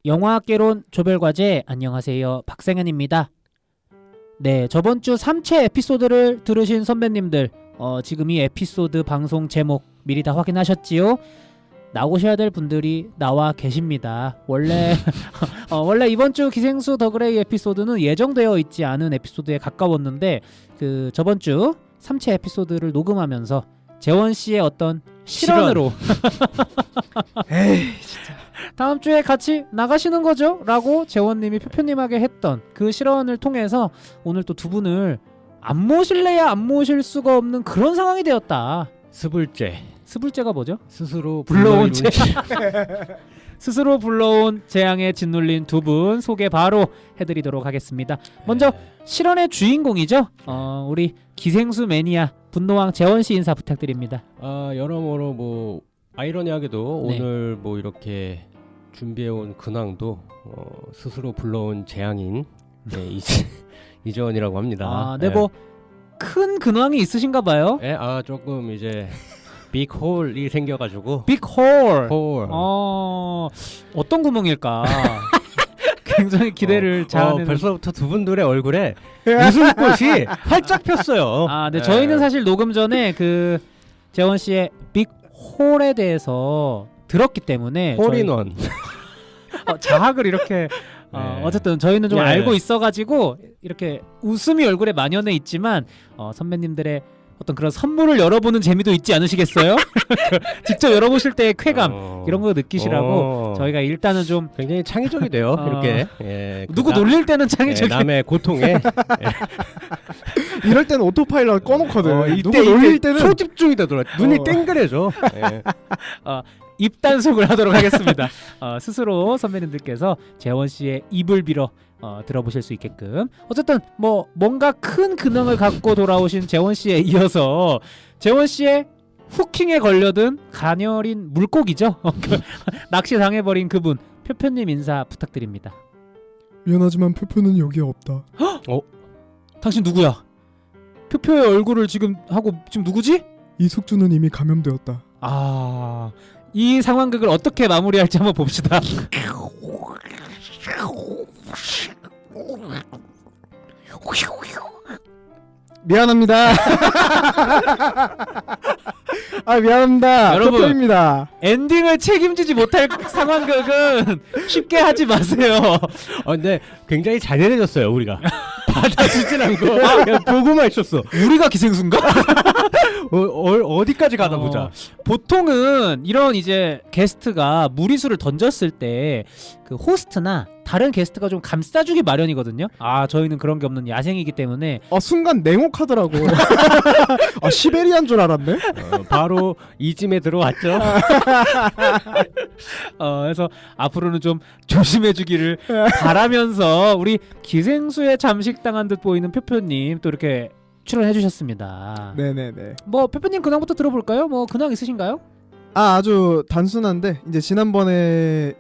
영화학개론 조별과제 안녕하세요. 박생현입니다. 네, 저번주 3체 에피소드를 들으신 선배님들 지금 이 에피소드 방송 제목 미리 다 확인하셨지요? 나오셔야 될 분들이 나와 계십니다. 원래 이번주 기생수 더 그레이 에피소드는 예정되어 있지 않은 에피소드에 가까웠는데 그 저번주 3체 에피소드를 녹음하면서 재원씨의 어떤 실언으로 에이 진짜 다음 주에 같이 나가시는 거죠? 라고 재원님이 표표님에게 했던 그 실언을 통해서 오늘 또 두 분을 안 모실래야 안 모실 수가 없는 그런 상황이 되었다. 스불죄가 뭐죠? 스스로 불러온 스스로 불러온 재앙에 짓눌린 두 분 소개 바로 해드리도록 하겠습니다. 먼저 실언의 주인공이죠. 우리 기생수 매니아 분노왕 재원씨 인사 부탁드립니다. 여러모로 뭐 아이러니하게도 네. 오늘 뭐 이렇게 준비해온 근황도 스스로 불러온 재앙인 이재원이라고 합니다. 네, 뭐 큰 근황이 있으신가 봐요. 조금 이제 빅홀이 생겨가지고 빅홀. 홀. 어떤 구멍일까? 굉장히 기대를 잘하는. 벌써부터 두 분들의 얼굴에 웃음꽃이 활짝 폈어요. 네, 저희는 사실 녹음 전에 그 재원 씨의 빅홀에 대해서 들었기 때문에 홀인원. 자학을 이렇게 어쨌든 저희는 좀 네. 알고 있어가지고 이렇게 웃음이 얼굴에 만연해 있지만 선배님들의 어떤 그런 선물을 열어보는 재미도 있지 않으시겠어요? 직접 열어보실 때의 쾌감 이런 거 느끼시라고 저희가 일단은 좀 굉장히 창의적이돼요. 이렇게 누구 놀릴 때는 창의적이 남의 고통에 이럴 때는 오토파일럿 꺼놓거든. 누구 이때 놀릴 때는 초집중이 되더라. 눈이 땡그래져. 입단속을 하도록 하겠습니다. 스스로 선배님들께서 재원 씨의 입을 빌어 들어보실 수 있게끔 어쨌든 뭐 뭔가 큰 근황을 갖고 돌아오신 재원 씨에 이어서 재원 씨의 후킹에 걸려든 가녀린 물고기죠. 낚시 당해버린 그분 표표님 인사 부탁드립니다. 미안하지만 표표는 여기에 없다. 당신 누구야? 표표의 얼굴을 지금 하고 지금 누구지? 이숙주는 이미 감염되었다. 이 상황극을 어떻게 마무리할지 한번 봅시다. 미안합니다. 미안합니다. 여러분. 표표입니다. 엔딩을 책임지지 못할 상황극은 쉽게 하지 마세요. 근데 굉장히 잔인해졌어요 우리가. 받아주진 않고 그냥 보고만 있었어. 우리가 기생수인가? 어디까지 가다 보자. 보통은 이런 이제 게스트가 무리수를 던졌을 때 그 호스트나 다른 게스트가 좀 감싸주기 마련이거든요. 저희는 그런 게 없는 야생이기 때문에 순간 냉혹하더라고. 시베리안 줄 알았네. 바로 이짐에 들어왔죠. 그래서 앞으로는 좀 조심해주기를 바라면서 우리 기생수에 잠식당한 듯 보이는 표표님 또 이렇게 출연해주셨습니다. 네네네. 뭐 표표님 근황부터 들어볼까요? 뭐 근황 있으신가요? 아주 단순한데 이제 지난번에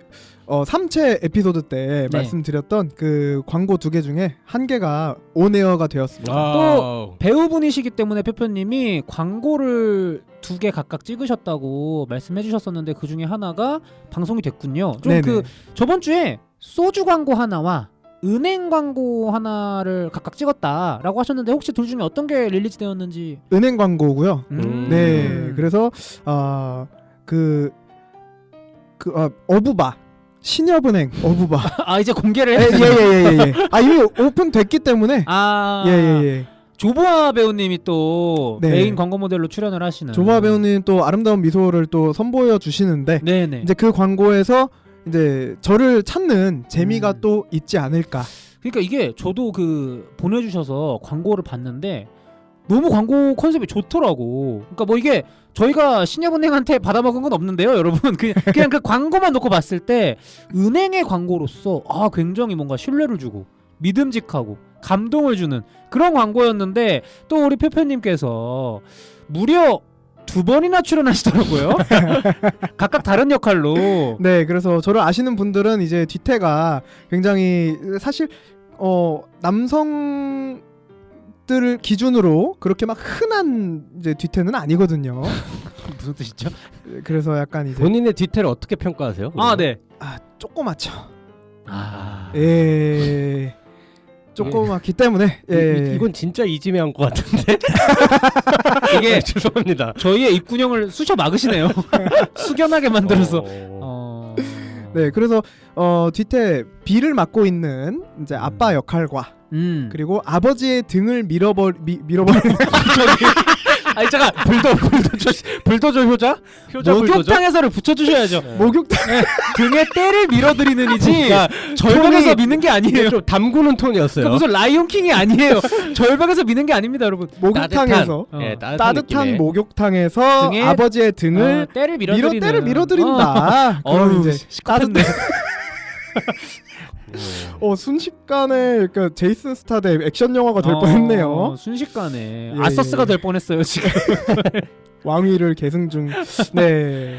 3체 에피소드 때 네. 말씀드렸던 그 광고 2개 중에 한 개가 온에어가 되었습니다. 또 배우분이시기 때문에 표표님이 광고를 2개 각각 찍으셨다고 말씀해주셨었는데 그 중에 하나가 방송이 됐군요. 좀 네네. 그 저번 주에 소주 광고 하나와 은행 광고 하나를 각각 찍었다라고 하셨는데 혹시 둘 중에 어떤 게 릴리즈 되었는지? 은행 광고고요. 네, 그래서 어부바 신협은행 어부바. 이제 공개를 예예예예. 이미 오픈됐기 때문에. 예예예. 조보아 배우님이 또 네. 메인 광고 모델로 출연을 하시는. 조보아 배우님 또 아름다운 미소를 또 선보여 주시는데 네네. 이제 그 광고에서 이제 저를 찾는 재미가 또 있지 않을까. 그러니까 이게 저도 그 보내주셔서 광고를 봤는데 너무 광고 컨셉이 좋더라고. 그러니까 뭐 이게 저희가 신협은행한테 받아먹은 건 없는데요, 여러분. 그냥 그 광고만 놓고 봤을 때 은행의 광고로서 굉장히 뭔가 신뢰를 주고 믿음직하고 감동을 주는 그런 광고였는데 또 우리 표표님께서 무려 2번이나 출연하시더라고요. 각각 다른 역할로. 네, 그래서 저를 아시는 분들은 이제 뒤태가 굉장히 사실 남성들을 기준으로 그렇게 막 흔한 이제 뒤태는 아니거든요. 무슨 뜻이죠? 그래서 약간 이제 본인의 뒤태를 어떻게 평가하세요? 네. 조그맣죠. 예. 조그맣기 때문에 예. 이건 진짜 이지매한 것 같은데. 이게 죄송합니다. 저희의 입군형을 쑤셔 막으시네요. 숙연하게 만들어서. 네, 그래서 뒤태 B를 맡고 있는 이제 아빠 역할과 그리고 아버지의 등을 밀어버리는 아니 잠깐 불도저 효자? 목욕탕에서를 붙여주셔야죠. 목욕탕 등에 때를 밀어드리는이지 그러니까 절벽에서 미는 게 아니에요. 좀 담그는 톤이었어요. 그 무슨 라이온킹이 아니에요. 절벽에서 미는 게 아닙니다, 여러분. 목욕탕에서 따뜻한 느낌의. 목욕탕에서 등에 아버지의 등을 때를 때를 밀어드린다. 그럼 어우, 이제 시커했네. 순식간에 그러니까 제이슨 스타드 액션 영화가 될 뻔했네요. 순식간에 예, 아서스가 예. 될 뻔했어요 지금. 왕위를 계승 중. 네.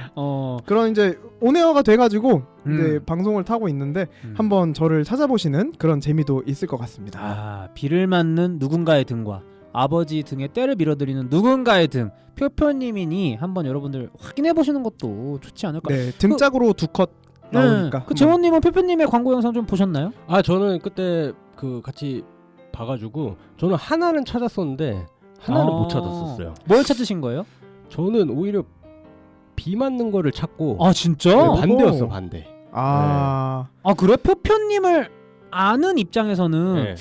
그런 이제 온에어가 돼가지고 이제 방송을 타고 있는데 한번 저를 찾아보시는 그런 재미도 있을 것 같습니다. 비를 맞는 누군가의 등과 아버지 등에 때를 밀어드리는 누군가의 등 표표님이니 한번 여러분들 확인해 보시는 것도 좋지 않을까. 네, 등짝으로 두 컷 나오니까. 그 재원님은 표표님의 광고 영상 좀 보셨나요? 저는 그때 그 같이 봐가지고 저는 하나는 찾았었는데 하나는 못 찾았었어요. 뭘 찾으신 거예요? 저는 오히려 비 맞는 거를 찾고 진짜? 네, 반대였어 반대. 그래? 표표님을 아는 입장에서는 네.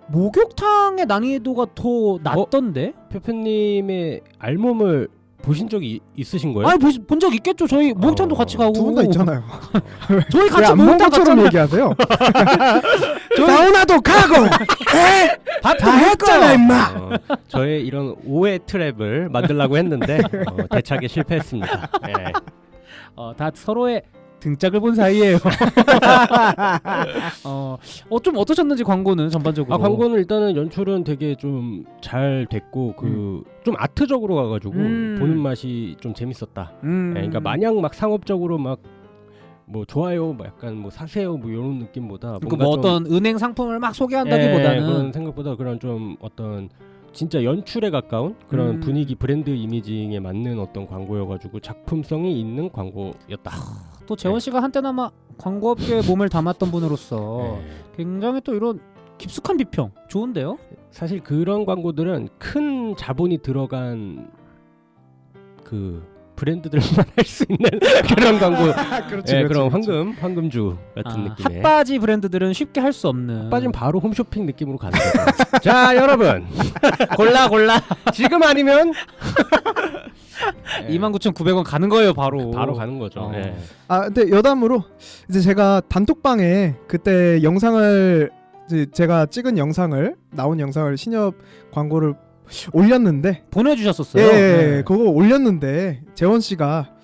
목욕탕의 난이도가 더 낮던데? 표표님의 알몸을 보신 적이 있으신 거예요? 아니 본 적 있겠죠. 저희 목욕탕도 같이 가고 두 분 다 있잖아요. 저희 왜 같이 안 목욕탕 본 것처럼 갔잖아요. 얘기하세요? 사우나도 가고 다 했잖아 임마. 저의 이런 오해 트랩을 만들려고 했는데 대차게 실패했습니다. 네. 다 서로의 등짝을 본 사이예요. 좀 어떠셨는지 광고는 전반적으로. 광고는 일단은 연출은 되게 좀 잘 됐고 좀 아트적으로 가가지고 보는 맛이 좀 재밌었다. 그러니까 마냥 막 상업적으로 막 뭐 좋아요, 뭐 약간 뭐 사세요, 뭐 이런 느낌보다 뭔가 뭐 어떤 은행 상품을 막 소개한다기보다는 그런 생각보다 그런 좀 어떤 진짜 연출에 가까운 그런 분위기 브랜드 이미징에 맞는 어떤 광고여가지고 작품성이 있는 광고였다. 또 재원 씨가 한때는 아마 광고업계에 몸을 담았던 분으로서 굉장히 또 이런 깊숙한 비평 좋은데요? 사실 그런 광고들은 큰 자본이 들어간 그 브랜드들만 할 수 있는 그런 광고. 그렇지, 그런 황금주 같은 느낌의. 핫바지 브랜드들은 쉽게 할 수 없는. 핫바지는 바로 홈쇼핑 느낌으로 가는 거죠. 자, 여러분 골라 지금 아니면 29,900원 가는 거예요. 바로 가는 거죠. 근데 여담으로 이제 제가 단톡방에 그때 영상을 이제 제가 찍은 영상을 나온 영상을 신협 광고를 올렸는데 보내주셨었어요. 예, 그거 올렸는데 재원 씨가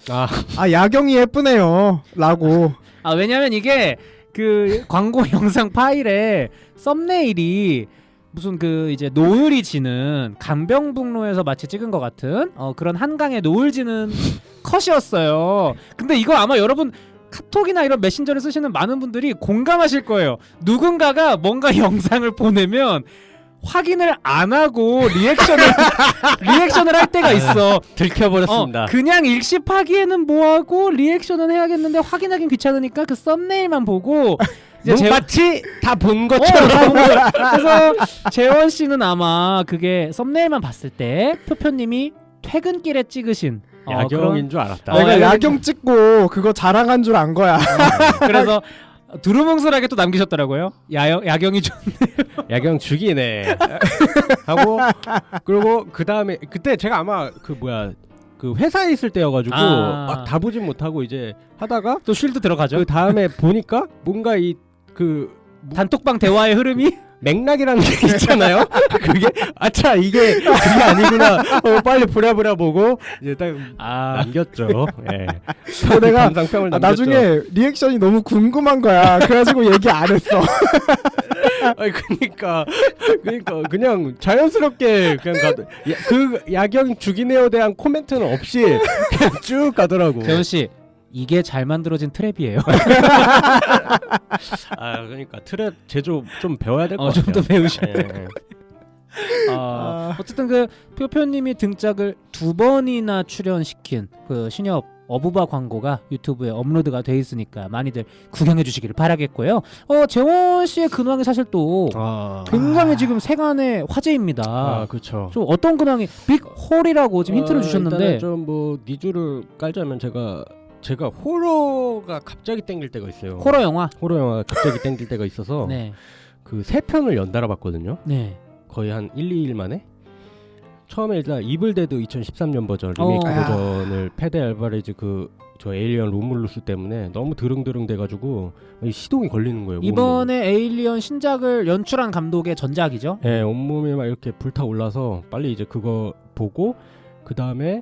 야경이 예쁘네요 라고. 왜냐면 이게 그 광고 영상 파일에 썸네일이 무슨 그 이제 노을이 지는 강병북로에서 마치 찍은 것 같은 그런 한강에 노을 지는 컷이었어요. 근데 이거 아마 여러분 카톡이나 이런 메신저를 쓰시는 많은 분들이 공감하실 거예요. 누군가가 뭔가 영상을 보내면 확인을 안 하고 리액션을 할 때가 있어. 들켜버렸습니다. 그냥 일십하기에는 뭐하고 리액션은 해야겠는데 확인하긴 귀찮으니까 그 썸네일만 보고 이제 마치 다 본 것처럼. 그래서 재원 씨는 아마 그게 썸네일만 봤을 때 표표님이 퇴근길에 찍으신 야경인 줄 알았다. 내가 야경 찍고 그거 자랑한 줄 안 거야. 그래서 두루뭉술하게 또 남기셨더라고요. 야경이 좀 야경 죽이네 하고 그리고 그 다음에 그때 제가 아마 그 회사에 있을 때여가지고 막 다 보진 못하고 이제 하다가 또 쉴드 들어가죠. 그 다음에 보니까 뭔가 단톡방 대화의 흐름이 맥락이라는 게 있잖아요. 그게 이게 그게 아니구나. 빨리 부랴부랴 보고 이제 딱 남겼죠. 내가 감상평을 남겼죠. 나중에 리액션이 너무 궁금한 거야. 그래가지고 얘기 안 했어. 그러니까 그냥 자연스럽게 그냥 그 야경 죽이네요 대한 코멘트는 없이 그냥 쭉 가더라고. 재원 씨 이게 잘 만들어진 트랩이에요. 그러니까 트랩 제조 좀 배워야 될 것 같아요. 좀 더 배우셔야 돼요. 어쨌든 그 표표님이 등짝을 2번이나 출연시킨 그 신협 어부바 광고가 유튜브에 업로드가 돼 있으니까 많이들 구경해 주시기를 바라겠고요. 재원 씨의 근황이 사실 또 굉장히 지금 세간의 화제입니다. 그렇죠. 좀 어떤 근황이 빅홀이라고 지금 힌트를 주셨는데 좀뭐 니주를 깔자면 제가 호러가 갑자기 땡길 때가 있어요. 호러 영화. 호러 영화 갑자기 땡길 때가 있어서 네. 그 3편을 연달아 봤거든요. 네. 거의 한 1, 2일 만에. 처음에 일단 이블데드 2013년 버전 리메이크 버전을 페데 알바레즈 저 에일리언 로물루스 때문에 너무 드릉드릉 돼가지고 시동이 걸리는 거예요. 이번에 온몸이. 에일리언 신작을 연출한 감독의 전작이죠. 네, 온몸이 막 이렇게 불타올라서 빨리 이제 그거 보고 그 다음에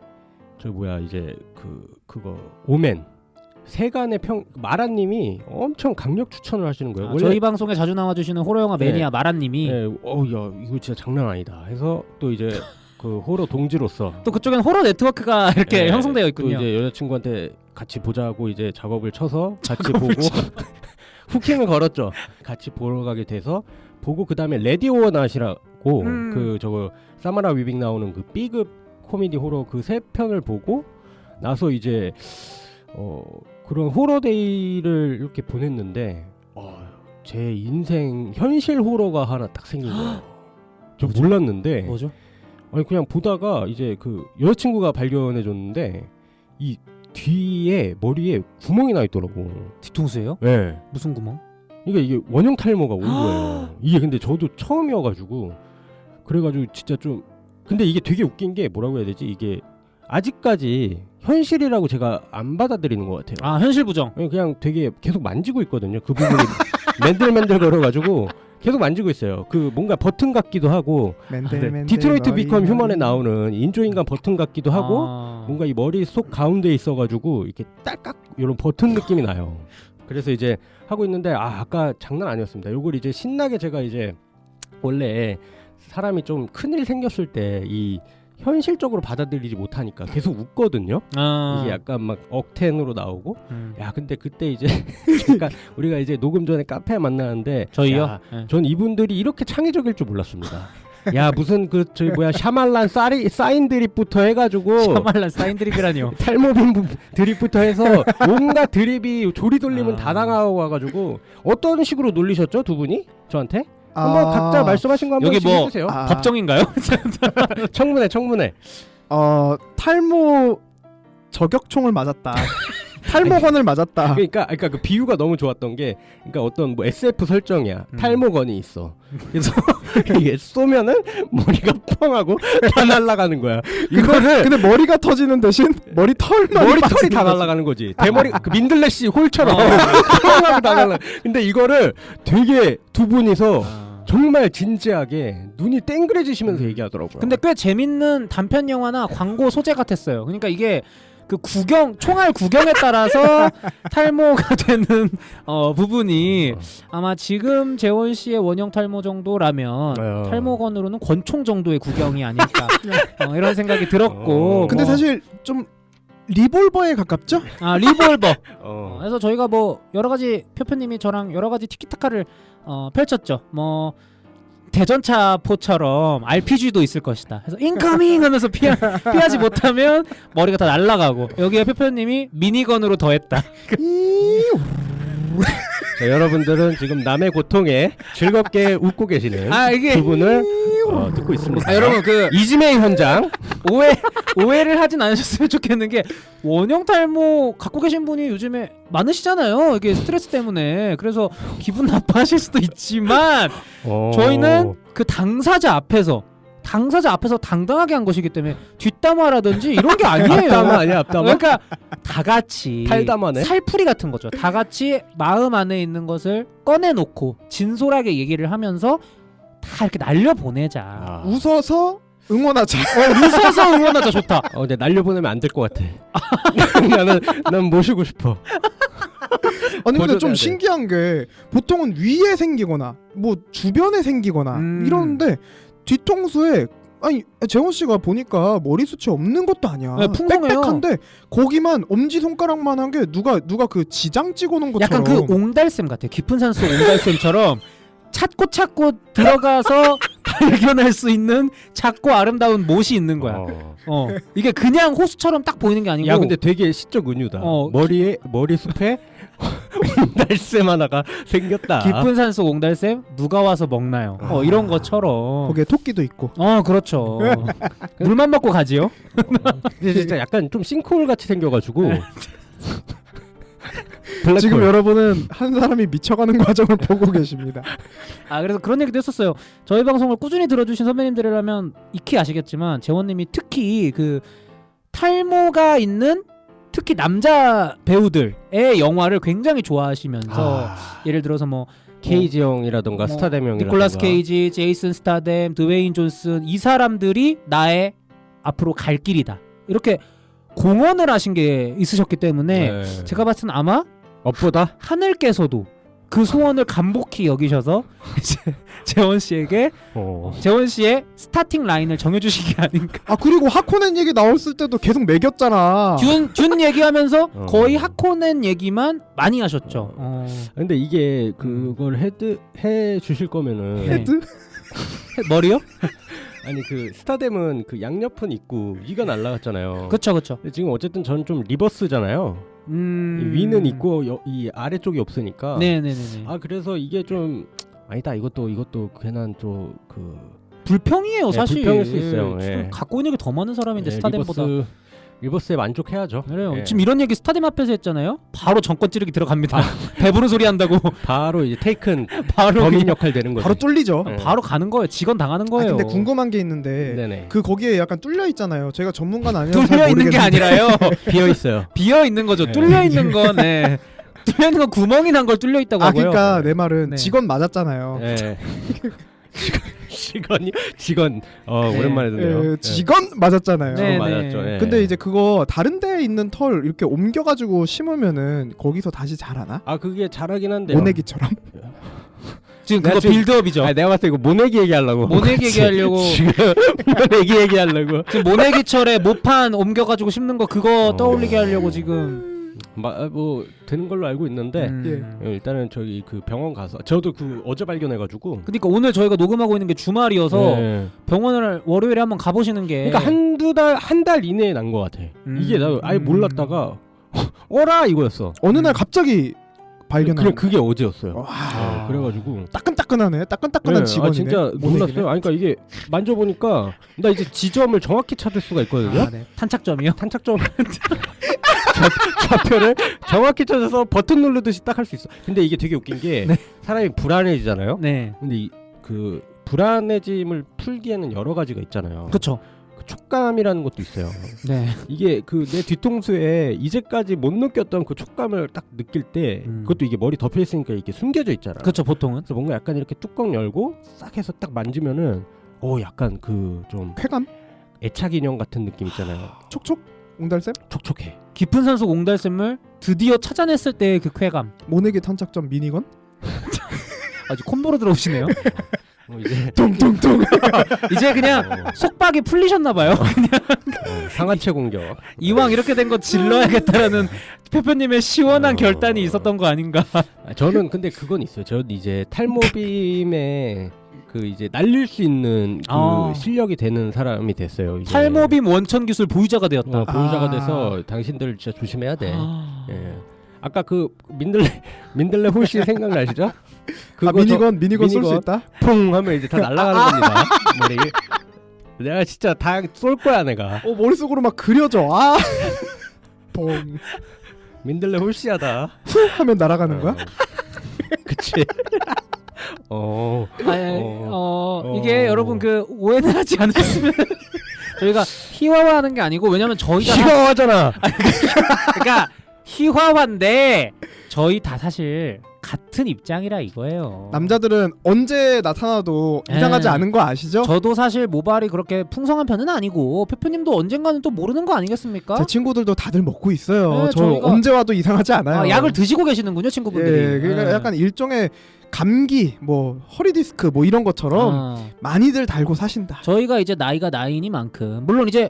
이제 그거 오멘 세간의 마라님이 엄청 강력 추천을 하시는 거예요. 원래 저희 방송에 자주 나와주시는 호러 영화 매니아 마라님이 야 이거 진짜 장난 아니다 해서 또 이제 그 호러 동지로서 또 그쪽엔 호러 네트워크가 이렇게 형성되어 있군요. 또 이제 여자친구한테 같이 보자고 이제 작업을 쳐서 같이 보고 후킹을 걸었죠. 같이 보러 가게 돼서 보고 그 다음에 레디 오어 낫이라고 그 사마라 위빙 나오는 그 B급 코미디 호러 그 3편을 보고 나서 이제 그런 호러데이를 이렇게 보냈는데 제 인생 현실 호러가 하나 딱 생긴 거예요. 저 몰랐는데 뭐죠? 아니 그냥 보다가 이제 그 여자친구가 발견해줬는데 이 뒤에 머리에 구멍이 나 있더라고. 뒤통수예요? 네. 무슨 구멍? 그러니까 이게 원형 탈모가 온 거예요. 이게 근데 저도 처음이어가지고 그래가지고 진짜 좀 근데 이게 되게 웃긴 게 뭐라고 해야 되지? 이게 아직까지 현실이라고 제가 안 받아들이는 것 같아요. 아 현실 부정. 그냥 되게 계속 만지고 있거든요. 그 부분이 맨들맨들 걸어가지고 계속 만지고 있어요. 그 뭔가 버튼 같기도 하고 디트로이트 비컴 휴먼에 나오는 인조인간 버튼 같기도 하고 뭔가 이 머리 속 가운데에 있어가지고 이렇게 딸깍 이런 버튼 느낌이 나요. 그래서 이제 하고 있는데 아까 장난 아니었습니다. 요걸 이제 신나게 제가 이제 원래 사람이 좀 큰일 생겼을 때 이 현실적으로 받아들이지 못하니까 계속 웃거든요. 이게 약간 막 억텐으로 나오고 야 근데 그때 이제 잠깐 우리가 이제 녹음 전에 카페에 만나는데 저희요? 전 이분들이 이렇게 창의적일 줄 몰랐습니다. 야 무슨 샤말란 사인 드립부터 해가지고 샤말란 사인 드립이라니요. 탈모빔 드립부터 해서 온갖 드립이 조리돌림은 다 당하고 와가지고 어떤 식으로 놀리셨죠 두 분이 저한테? 한번 각자 말씀하신 거 한번 해주세요. 법정인가요? 청문회. 탈모 저격총을 맞았다. 탈모건을 맞았다. 그러니까 그 비유가 너무 좋았던 게, 그러니까 어떤 뭐 SF 설정이야. 탈모건이 있어. 그래서 이게 쏘면은 머리가 펑하고 다 날아가는 거야. 이거를 근데 머리가 터지는 대신 머리털이 다 날아가는 거지. 대머리 그 민들레씨 홀처럼 펑하고 다 날아. 근데 이거를 되게 두 분이서 정말 진지하게 눈이 땡그레지시면서 얘기하더라고요. 근데 꽤 재밌는 단편 영화나 광고 소재 같았어요. 그러니까 이게 그 총알 구경에 따라서 탈모가 되는 부분이 아마 지금 재원 씨의 원형 탈모 정도라면 탈모건으로는 권총 정도의 구경이 아닐까 이런 생각이 들었고. 근데 사실 좀 리볼버에 가깝죠? 리볼버. 그래서 저희가 뭐 여러 가지 표표님이 저랑 여러 가지 티키타카를 펼쳤죠. 뭐 대전차포처럼 RPG도 있을 것이다. 그래서 인커밍 하면서 피하지 못하면 머리가 다 날아가고 여기에 표표님이 미니건으로 더했다. 자, 여러분들은 지금 남의 고통에 즐겁게 웃고 계시는 이게 두 분을 듣고 있습니다. 여러분 그 이지메이 현장 오해를 하진 않으셨으면 좋겠는 게 원형 탈모 갖고 계신 분이 요즘에 많으시잖아요. 이게 스트레스 때문에. 그래서 기분 나빠하실 수도 있지만 저희는 그 당사자 앞에서 당당하게 한 것이기 때문에 뒷담화라든지 이런 게 아니에요. 앞담화 아니야, 앞담화? 그러니까 다 같이 탈담화네? 살풀이 같은 거죠. 다 같이 마음 안에 있는 것을 꺼내놓고 진솔하게 얘기를 하면서 다 이렇게 날려보내자. 웃어서 응원하자. 웃어서 응원하자. 좋다. 근데 날려보내면 안 될 것 같아. 난 모시고 싶어. 아니 근데 좀 신기한 게 보통은 위에 생기거나 뭐 주변에 생기거나 이러는데 뒤통수에 재원 씨가 보니까 머리숱이 없는 것도 아니야. 네, 풍성해요. 빽빽한데 거기만 엄지 손가락만한 게 누가 그 지장 찍어놓은 것처럼. 약간 그 옹달샘 같아. 깊은 산속 옹달샘처럼 찾고 들어가서 발견할 수 있는 작고 아름다운 못이 있는 거야. 이게 그냥 호수처럼 딱 보이는 게 아니고. 야 근데 되게 시적 은유다. 머리 숲에 옹달샘 하나가 생겼다. 깊은 산속 옹달샘 누가 와서 먹나요? 이런 것처럼. 거기에 토끼도 있고. 그렇죠. 물만 먹고 가지요. 근데 진짜 약간 좀 싱크홀 같이 생겨가지고. 지금 여러분은 한 사람이 미쳐가는 과정을 보고 계십니다. 그래서 그런 얘기도 했었어요. 저희 방송을 꾸준히 들어주신 선배님들이라면 익히 아시겠지만 재원님이 특히 그 탈모가 있는 특히 남자 배우들의 영화를 굉장히 좋아하시면서 예를 들어서 뭐 케이지 형이라던가 스타뎀 형이라던가 니콜라스 케이지, 제이슨 스타뎀, 드웨인 존슨 이 사람들이 나의 앞으로 갈 길이다. 이렇게 공언을 하신 게 있으셨기 때문에 제가 봤을 땐 아마 업보다 하늘께서도 그 소원을 간복히 여기셔서 이제 재원 씨에게 재원 씨의 스타팅 라인을 정해주시기 아닌가. 그리고 하코넨 얘기 나왔을 때도 계속 매겼잖아. 준 얘기하면서 거의 하코넨 얘기만 많이 하셨죠. 근데 이게 그걸 해 주실 거면은 헤드? 머리요? 아니 그 스타뎀은 그 양옆은 있고 위가 날라갔잖아요. 그렇죠. 근데 지금 어쨌든 저는 좀 리버스잖아요. 위는 있고 이 아래쪽이 없으니까. 네네네. 그래서 이게 좀 아니다. 이것도 괜한 좀 그 불평이에요 사실. 불평일 수 있어요. 지금 갖고 있는 게 더 많은 사람인데 스타뎀보다. 리버스에 만족해야죠. 그래요. 지금 이런 얘기 스타뎀 앞에서 했잖아요. 바로 정권 찌르기 들어갑니다. 배부른 소리 한다고. 바로 이제 테이큰 바로 범인 역할 되는 거죠. 바로 뚫리죠. 바로 가는 거예요. 직원 당하는 거예요. 근데 궁금한 게 있는데 네네. 그 거기에 약간 뚫려 있잖아요. 제가 전문가는 아니라서 뚫려 있는 게 아니라요. 비어 있어요. 비어 있는 거죠. 뚫려 있는 건 뚫려 있는 건 구멍이 난 걸 뚫려 있다고 하고요. 그러니까 내 말은 네. 직원 맞았잖아요. 네. 직원 오랜만에 듣네요. 직원 맞았잖아요. 네. 맞았죠. 근데 이제 그거 다른 데에 있는 털 이렇게 옮겨가지고 심으면은 거기서 다시 자라나? 그게 잘하긴 한데요. 모내기처럼? 지금 그거 빌드업이죠. 내가 봤을 때 이거 모내기 얘기하려고. 모내기 얘기하려고. 지금 모내기 얘기하려고. 지금 모내기철에 모판 옮겨가지고 심는 거 그거 떠올리게 하려고 지금. 뭐 되는 걸로 알고 있는데 일단은 저기 그 병원 가서 저도 그 어제 발견해가지고. 그러니까 오늘 저희가 녹음하고 있는 게 주말이어서 병원을 월요일에 한번 가보시는 게. 그러니까 한 달 이내에 난 것 같아. 이게 나 아예 몰랐다가 어라 이거였어. 어느 날 갑자기 발견한. 그게 어제였어요. 그래가지고 따끈따끈하네. 따끈따끈한 직원이네. 진짜 놀랐어요. 그러니까 이게 만져보니까 나 이제 지점을 정확히 찾을 수가 있거든요. 네. 탄착점이요? 탄착점 좌표를 정확히 찾아서 버튼 누르듯이 딱 할 수 있어. 근데 이게 되게 웃긴 게 사람이 불안해지잖아요. 네. 근데 그 불안해짐을 풀기에는 여러 가지가 있잖아요. 그렇죠. 그 촉감이라는 것도 있어요. 네. 이게 그 내 뒤통수에 이제까지 못 느꼈던 그 촉감을 딱 느낄 때 그것도 이게 머리 덮여 있으니까 이게 숨겨져 있잖아. 그렇죠. 보통은. 그래서 뭔가 약간 이렇게 뚜껑 열고 싹 해서 딱 만지면은 약간 그 좀 쾌감? 애착 인형 같은 느낌 있잖아요. 촉촉? 옹달샘? 촉촉해. 깊은 산속 옹달샘을 드디어 찾아냈을 때의 그 쾌감. 모내기 탄착점 미니건? 아주 콤보로 들어오시네요. 이제 퉁퉁퉁. 이제 그냥 속박이 풀리셨나봐요. 상하체 공격. 이왕 이렇게 된 거 질러야겠다라는 페페님의 시원한 결단이 있었던 거 아닌가. 저는 근데 그건 있어요. 저는 이제 탈모빔에 그 이제 날릴 수 있는 그 실력이 되는 사람이 됐어요. 이제. 탈모빔 원천 기술 보유자가 되었다. 보유자가 돼서 당신들 진짜 조심해야 돼. 아까 그 민들레 홀씨 생각나시죠? 미니건 쏠 수 있다? 퐁 하면 이제 다 날아가는 겁니다. 머리. 내가 진짜 다 쏠 거야 내가. 머릿속으로 막 그려져. 퐁. 민들레 홀씨하다. 후 하면 날아가는 거야? 그치. 이게 여러분 그 오해는 하지 않으시면 저희가 희화화하는 게 아니고 왜냐면 저희가 희화화잖아. 그러니까 희화화인데 저희 다 사실 같은 입장이라 이거예요. 남자들은 언제 나타나도 이상하지 않은 거 아시죠? 저도 사실 모발이 그렇게 풍성한 편은 아니고 페프님도 언젠가는 또 모르는 거 아니겠습니까? 제 친구들도 다들 먹고 있어요. 네, 저 언제 와도 이상하지 않아요. 약을 드시고 계시는군요, 친구분들이. 그러니까 약간 일종의 감기, 뭐 허리 디스크 뭐 이런 것처럼 많이들 달고 사신다. 저희가 이제 나이가 나이니만큼 물론 이제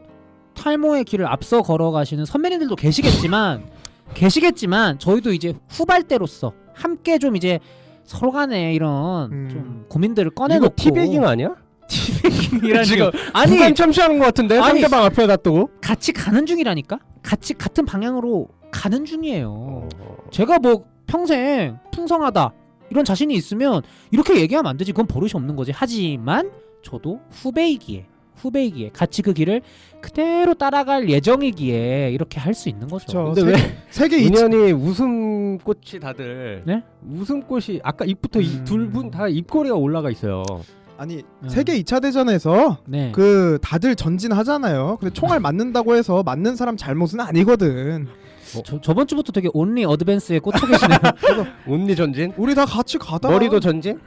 탈모의 길을 앞서 걸어가시는 선배님들도 계시겠지만 저희도 이제 후발대로서 함께 좀 이제 서로 간에 이런 좀 고민들을 꺼내놓고. 이거 티베깅 아니야? 티베깅이라니. 지금 아니 부담 참시하는 것 같은데 아니, 상대방 앞에다 또. 같이 가는 중이라니까. 같이 같은 방향으로 가는 중이에요. 어. 제가 뭐 평생 풍성하다 이런 자신이 있으면 이렇게 얘기하면 안 되지. 그건 버릇이 없는 거지. 하지만 저도 후배이기에 같이 그 길을 그대로 따라갈 예정이기에 이렇게 할 수 있는 거죠. 저 근데 왜 세계 2차 인연이 웃음꽃이 다들 네? 웃음꽃이 아까 입부터 둘 분 다 입꼬리가 올라가 있어요. 아니 세계 2차 대전에서 네. 그 다들 전진하잖아요. 근데 총알 맞는다고 해서 맞는 사람 잘못은 아니거든. 저번 주부터 되게 온리 어드밴스에 꽂혀 계시네요. 온리 전진? 우리 다 같이 가다 머리도 전진?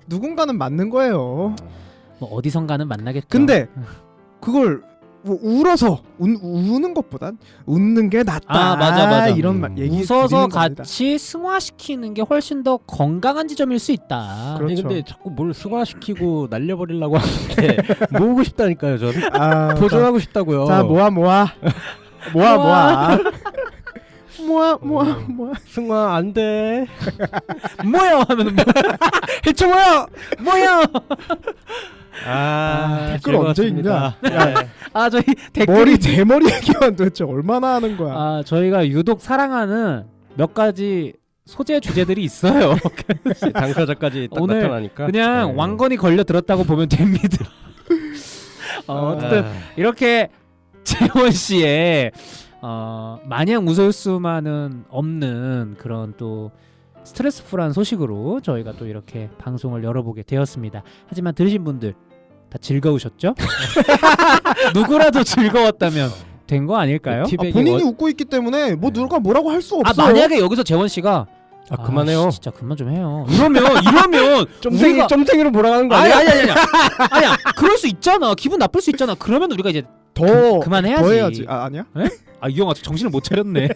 누군가는 맞는 거예요. 뭐 어디선가는 만나겠죠. 근데 그걸 뭐 울어서 우는 것보단 웃는 게 낫다. 아, 맞아. 이런 말 얘기 웃어서 드리는 겁니다. 같이 승화시키는 게 훨씬 더 건강한 지점일 수 있다. 그렇죠. 아니 근데 자꾸 뭘 승화시키고 날려버리려고 하는데 모으고 싶다니까요. 전 아, 도전하고 싶다고요. 자 모아 모아 승화 안 돼. 뭐야 하면은 해쳐 뭐야. 댓글 언제 읽냐? 아 저희 댓글이 머리 대머리 얘기만 도대체 얼마나 하는 거야? 아 저희가 유독 사랑하는 몇 가지 소재 주제들이 있어요. 당사자까지 딱 오늘 나타나니까 그냥 네. 왕건이 걸려 들었다고 보면 됩니다. 어쨌든 이렇게 재원 씨의 마냥 웃을 수만은 없는 그런 또 스트레스풀한 소식으로 저희가 또 이렇게 방송을 열어보게 되었습니다. 하지만 들으신 분들 다 즐거우셨죠? 누구라도 즐거웠다면 된 거 아닐까요? 본인이 웃고 있기 때문에 뭐 누가 뭐라고 할 수 없어. 만약에 여기서 재원 씨가 그만해요. 진짜 그만 좀 해요. 이러면 점탱이로 몰아가는 거 아니 아니야? 아니야. 그럴 수 있잖아. 기분 나쁠 수 있잖아. 그러면 우리가 이제 그만해야지. 더 해야지. 아니야? 이 형 아직 정신을 못 차렸네.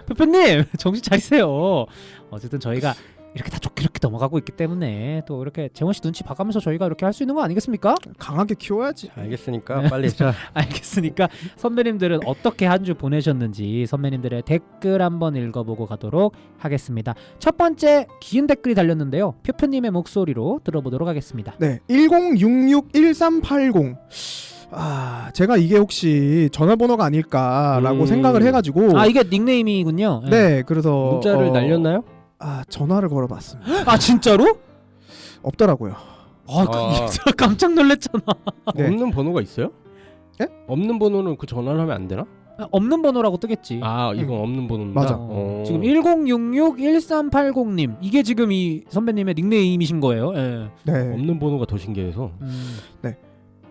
표표님 정신 차리세요. 어쨌든 저희가 이렇게 다 좋게 이렇게 넘어가고 있기 때문에 또 이렇게 재원 씨 눈치 봐가면서 저희가 이렇게 할 수 있는 거 아니겠습니까? 강하게 키워야지. 알겠으니까 빨리 자. 알겠으니까 선배님들은 어떻게 한 주 보내셨는지 선배님들의 댓글 한번 읽어보고 가도록 하겠습니다. 첫 번째 긴 댓글이 달렸는데요. 표표님의 목소리로 들어보도록 하겠습니다. 네, 10661380. 제가 이게 혹시 전화번호가 아닐까라고 생각을 해가지고. 이게 닉네임이군요. 네, 그래서 문자를 날렸나요? 전화를 걸어봤습니다. 진짜로? 없더라고요. 깜짝 놀랐잖아. 네. 없는 번호가 있어요? 예? 없는 번호는 그 전화를 하면 안 되나? 없는 번호라고 뜨겠지. 이건 없는 번호입니다. 맞아. 지금 10661380님 이게 지금 이 선배님의 닉네임이신 거예요. 예. 네. 없는 번호가 더 신기해서.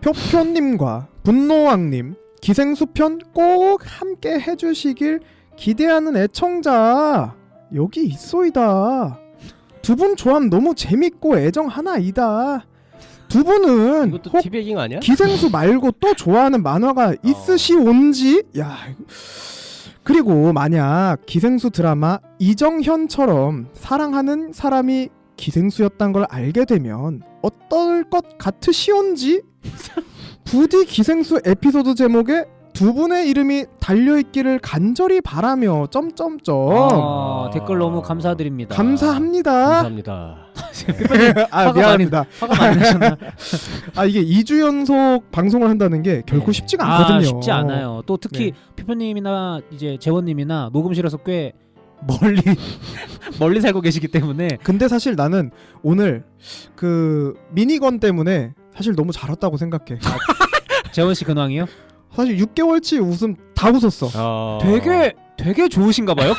표표님과 분노왕님 기생수편 꼭 함께 해주시길 기대하는 애청자 여기 있소이다. 두 분 조합 너무 재밌고 애정 하나이다. 두 분은 이것도 혹 티베깅 아니야? 기생수 말고 또 좋아하는 만화가 있으시온지? 그리고 만약 기생수 드라마 이정현처럼 사랑하는 사람이 기생수였단 걸 알게 되면 어떨 것 같으시온지? 부디 기생수 에피소드 제목에 두 분의 이름이 달려있기를 간절히 바라며 댓글 너무 감사드립니다. 감사합니다. 감사합니다. 미안합니다. 화가 많이 나셨나? 이게 2주 연속 방송을 한다는 게 결코 쉽지가 않거든요. 쉽지 않아요. 또 특히 피표님이나 이제 재원님이나 녹음실에서 꽤 멀리 살고 계시기 때문에. 근데 사실 나는 오늘 그 미니건 때문에 사실 너무 잘 왔다고 생각해. 재원 씨 근황이요? 사실 6개월치 웃음 다 웃었어. 되게 좋으신가 봐요.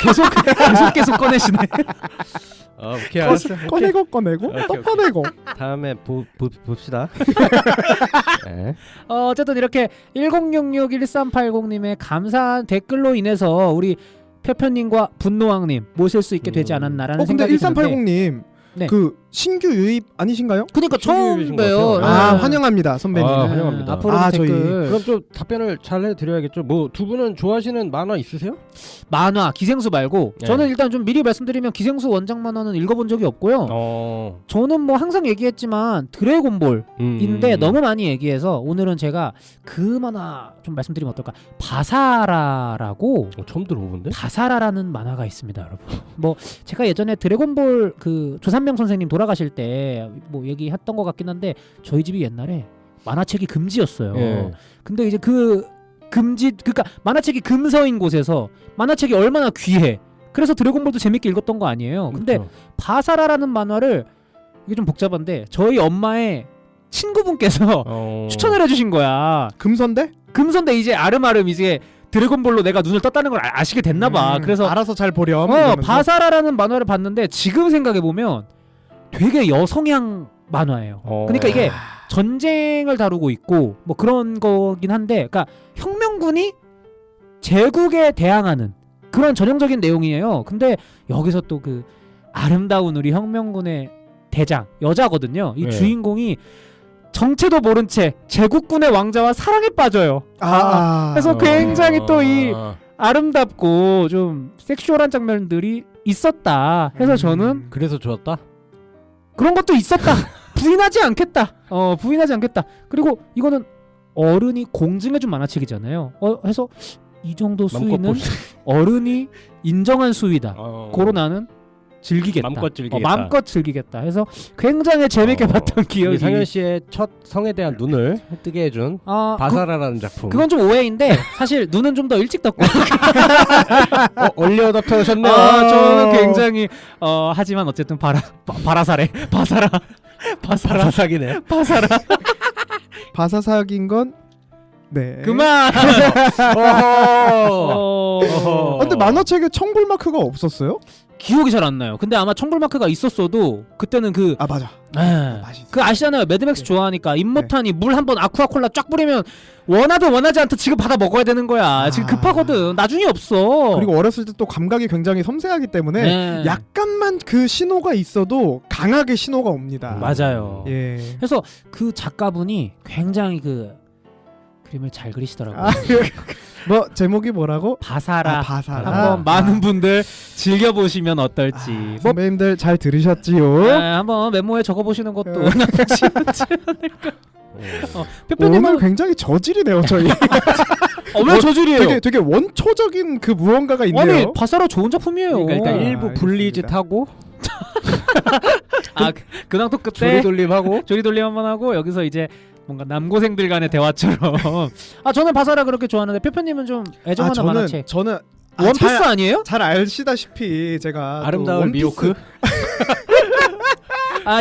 계속 꺼내시네. 오케이 알았어. 꺼내고 또 꺼내고. 다음에 봅시다. 네. 어쨌든 이렇게 10661380님의 감사한 댓글로 인해서 우리 표표님과 분노왕님 모실 수 있게 되지 않았나라는 근데 생각이 드는데. 1380님 네. 그 신규 유입 아니신가요? 그러니까 처음 신규이신 것 봬요. 같아요. 환영합니다 선배님. 환영합니다. 앞으로 저희 댓글 그럼 좀 답변을 잘 해드려야겠죠. 뭐 두 분은 좋아하시는 만화 있으세요? 만화 기생수 말고 네. 저는 일단 좀 미리 말씀드리면 기생수 원작 만화는 읽어본 적이 없고요. 저는 뭐 항상 얘기했지만 드래곤볼인데 너무 많이 얘기해서 오늘은 제가 그 만화 좀 말씀드리면 어떨까? 바사라라고 처음 들어보는데? 바사라라는 만화가 있습니다, 여러분. 뭐 제가 예전에 드래곤볼 그 조산명 선생님 돌아가실 때 뭐 얘기했던 것 같긴 한데 저희 집이 옛날에 만화책이 금지였어요. 예. 근데 이제 그 그러니까 만화책이 금서인 곳에서 만화책이 얼마나 귀해. 그래서 드래곤볼도 재밌게 읽었던 거 아니에요. 근데 그렇죠. 바사라라는 만화를 이게 좀 복잡한데 저희 엄마의 친구분께서 추천을 해주신 거야. 금선대? 금선대 이제 아름아름 이제 드래곤볼로 내가 눈을 떴다는 걸 아시게 됐나봐. 그래서 알아서 잘 보렴. 이러면서. 바사라라는 만화를 봤는데 지금 생각해 보면 되게 여성향 만화예요. 그러니까 이게 전쟁을 다루고 있고 뭐 그런 거긴 한데, 그러니까 혁명군이 제국에 대항하는 그런 전형적인 내용이에요. 근데 여기서 또 그 아름다운 우리 혁명군의 대장 여자거든요. 이 네. 주인공이 정체도 모른 채 제국군의 왕자와 사랑에 빠져요. 그래서 굉장히 또 이 아름답고 좀 섹슈얼한 장면들이 있었다 해서 저는 그래서 좋았다. 그런 것도 있었다. 부인하지 않겠다. 부인하지 않겠다. 그리고 이거는 어른이 공증해준 만화책이잖아요. 해서 이 정도 수위는 어른이 인정한 수위다. 고로 나는 즐기겠다. 마음껏 즐기겠다. 마음껏 즐기겠다. 해서 굉장히 재밌게 봤던 기억이. 상현 씨의 첫 성에 대한 눈을 뜨게 해준 바사라라는 작품. 그건 좀 오해인데 사실 눈은 좀 더 일찍 떴고. 얼리어답터 오셨네요. 저는 굉장히 하지만 어쨌든 바라사래 바사라 바사삭이네. 바사라 바사삭인 건 네. 그만. 근데 만화책에 청불 마크가 없었어요? 기억이 잘 안 나요. 근데 아마 청불 마크가 있었어도 그때는 그 맞아. 맛있어. 그 아시잖아요. 매드맥스 좋아하니까 임모탄이 물 한번 아쿠아콜라 쫙 뿌리면 원하든 원하지 않든 지금 받아 먹어야 되는 거야. 지금 급하거든. 나중에 없어. 그리고 어렸을 때 또 감각이 굉장히 섬세하기 때문에 네. 약간만 그 신호가 있어도 강하게 신호가 옵니다. 맞아요. 예. 그래서 그 작가분이 굉장히 그 그림을 잘 그리시더라고요. 뭐 제목이 뭐라고? 바사라. 바사라. 한번 많은 분들 즐겨 보시면 어떨지. 뭐 선배님들 잘 들으셨지요? 한번 메모에 적어 보시는 것도 나쁘지 않지 않을까. 오늘 페페님은 굉장히 저질이네요, 저희. 왜 저질이에요? 되게 원초적인 그 무언가가 있네요. 아니 바사라 좋은 작품이에요. 그러니까 일단 일부 알겠습니다. 분리짓 하고 근황 토크 때 조리돌림하고 조리돌림 한번 하고 여기서 이제 뭔가 남고생들 간의 대화처럼. 저는 바사라 그렇게 좋아하는데 페페님은 좀 애정하는 만화책. 저는 원피스 아니에요? 잘 아시다시피 제가 아름다운 미호크.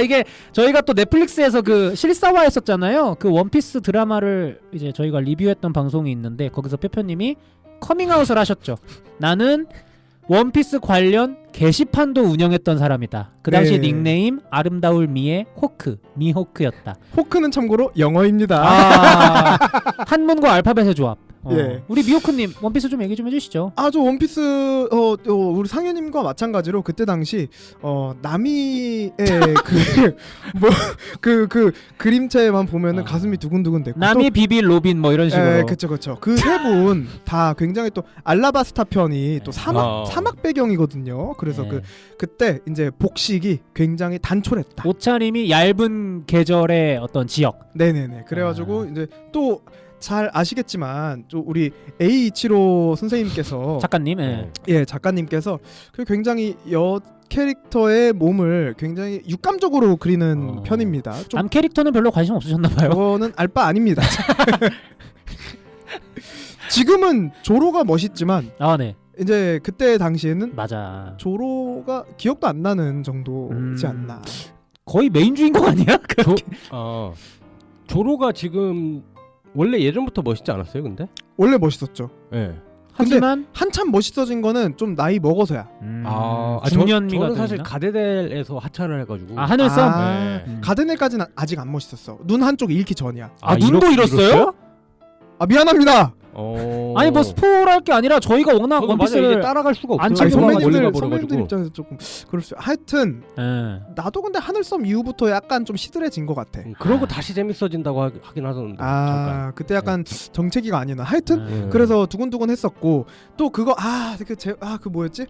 이게 저희가 또 넷플릭스에서 그 실사화했었잖아요. 그 원피스 드라마를 이제 저희가 리뷰했던 방송이 있는데 거기서 페페님이 커밍아웃을 하셨죠. 나는 원피스 관련 게시판도 운영했던 사람이다. 그 당시 네. 닉네임 아름다울 미의 미호크였다. 호크는 참고로 영어입니다. 한문과 알파벳의 조합. 예. 우리 미호크님 원피스 좀 얘기 좀 해주시죠. 저 원피스 우리 상현님과 마찬가지로 그때 당시 나미의 그 그림체만 보면은 가슴이 두근두근 됐고 나미, 비비, 로빈 뭐 이런 식으로. 그쵸 그 세 분 다 굉장히 또 알라바스타 편이 또 사막 배경이거든요. 그래서 그때 이제 복식이 굉장히 단촐했다. 옷차림이 얇은 계절의 어떤 지역. 네네네. 그래가지고 이제 또 잘 아시겠지만 또 우리 A 이치로 선생님께서 작가님. 예 작가님께서 그 굉장히 여 캐릭터의 몸을 굉장히 육감적으로 그리는 편입니다. 좀 남 캐릭터는 별로 관심 없으셨나봐요. 그거는 알 바 아닙니다. 지금은 조로가 멋있지만 네. 이제 그때 당시에는 맞아. 조로가 기억도 안 나는 정도이지 않나. 거의 메인 주인공 아니야? 조로가 지금 원래 예전부터 멋있지 않았어요, 근데? 원래 멋있었죠. 네. 하지만 한참 멋있어진 거는 좀 나이 먹어서야. 중년미가 저는 사실 되나? 가데델에서 하차를 해가지고. 하늘섬. 가드넬까지는 아직 안 멋있었어. 눈 한쪽 잃기 전이야. 눈도 잃었어요? 미안합니다. 아니 뭐 스포할 게 아니라 저희가 워낙 원피스를 이게 따라갈 수가 없어요. 안 아니, 챙겨봐가지고 선배님들 버려가지고. 입장에서 조금 그럴 수. 하여튼 나도 근데 하늘섬 이후부터 약간 좀 시들해진 것 같아. 그러고 다시 재밌어진다고 하긴 하던데. 잠깐. 그때 약간 정체기가 아니나. 하여튼 그래서 두근두근했었고 또 그거 그 뭐였지?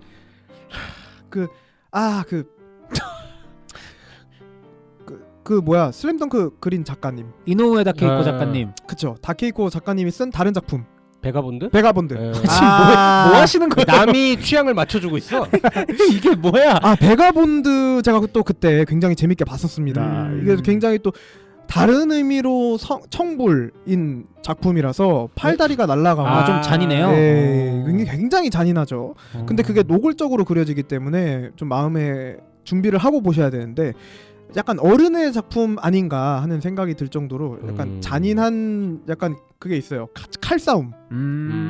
그 뭐야 슬램덩크 그린 작가님 이노우에 다케이코 작가님. 그쵸 다케이코 작가님이 쓴 다른 작품 베가본드? 베가본드. 예. 지금 뭐 하시는 거예요? 남이 취향을 맞춰주고 있어. 이게 뭐야? 아 베가본드 제가 또 그때 굉장히 재밌게 봤었습니다. 이게 굉장히 또 다른 의미로 청불인 작품이라서 팔다리가 날아가고 좀 잔인해요. 네, 굉장히 잔인하죠. 근데 그게 노골적으로 그려지기 때문에 좀 마음에 준비를 하고 보셔야 되는데 약간 어른의 작품 아닌가 하는 생각이 들 정도로 약간 잔인한 약간 그게 있어요. 칼싸움.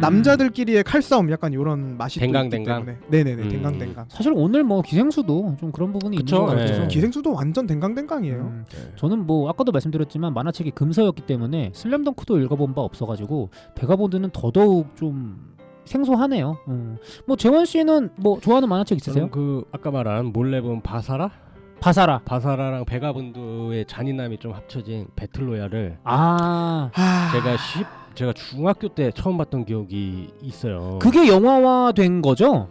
남자들끼리의 칼싸움 약간 이런 맛이 또 있기 댕강댕강. 때문에. 네네네. 댕강댕강. 사실 오늘 뭐 기생수도 좀 그런 부분이 그쵸, 있는 것 같아서 네. 기생수도 완전 댕강댕강이에요. 저는 뭐 아까도 말씀드렸지만 만화책이 금서였기 때문에 슬램덩크도 읽어본 바 없어가지고 베가본드는 더더욱 좀 생소하네요. 뭐 재원 씨는 뭐 좋아하는 만화책 있으세요? 저는 그 아까 말한 몰래 본 바사라. 바사라랑 베가본드의 잔인함이 좀 합쳐진 배틀로얄을 제가 중학교 때 처음 봤던 기억이 있어요. 그게 영화화된 거죠?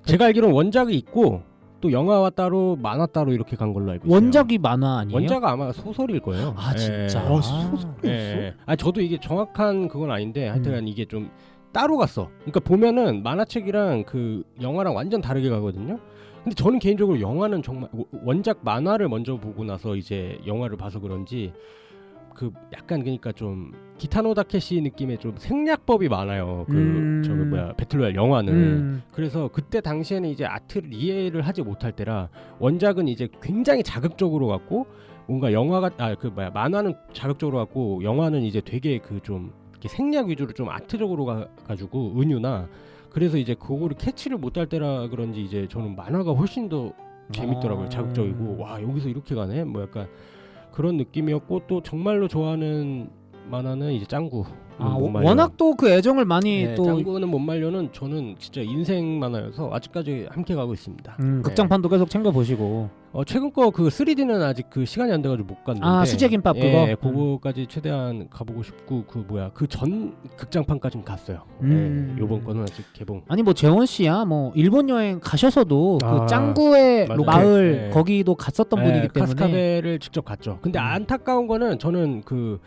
제가 알기로는 원작이 있고 또 영화와 따로 만화 따로 이렇게 간 걸로 알고 있어요. 원작이 만화 아니에요? 원작 아마 소설일 거예요. 아 진짜. 소설이 예. 아 저도 이게 정확한 그건 아닌데 하여튼 이게 좀 따로 갔어. 그러니까 보면은 만화책이랑 그 영화랑 완전 다르게 가거든요. 근데 저는 개인적으로 영화는 정말 원작 만화를 먼저 보고 나서 이제 영화를 봐서 그런지 그 약간 그러니까 좀 기타노 다케시 느낌의 좀 생략법이 많아요. 배틀로얄 영화는. 그래서 그때 당시에는 이제 아트를 이해를 하지 못할 때라 원작은 이제 굉장히 자극적으로 갔고 뭔가 만화는 자극적으로 갔고 영화는 이제 되게 그 좀 생략 위주로 좀 아트적으로 가지고 은유나 그래서 이제 그거를 캐치를 못할 때라 그런지 이제 저는 만화가 훨씬 더 재밌더라고요. 자극적이고 와 여기서 이렇게 가네 뭐 약간 그런 느낌이었고 또 정말로 좋아하는 만화는 이제 짱구. 워낙 또 그 애정을 많이 또 짱구는 못 말려는 저는 진짜 인생 만화여서 아직까지 함께 가고 있습니다. 극장판도 계속 챙겨 보시고 최근 거 그 3D는 아직 그 시간이 안 돼가지고 못 갔는데 수제김밥 그거 그거까지 최대한 가보고 싶고 그 전 극장판까지는 갔어요. 요번 거는 아직 개봉. 아니 뭐 재원 씨야 뭐 일본 여행 가셔서도 그 짱구의 맞아요. 마을 거기도 갔었던 분이기 때문에 카스카베를 직접 갔죠. 근데 안타까운 거는 저는 그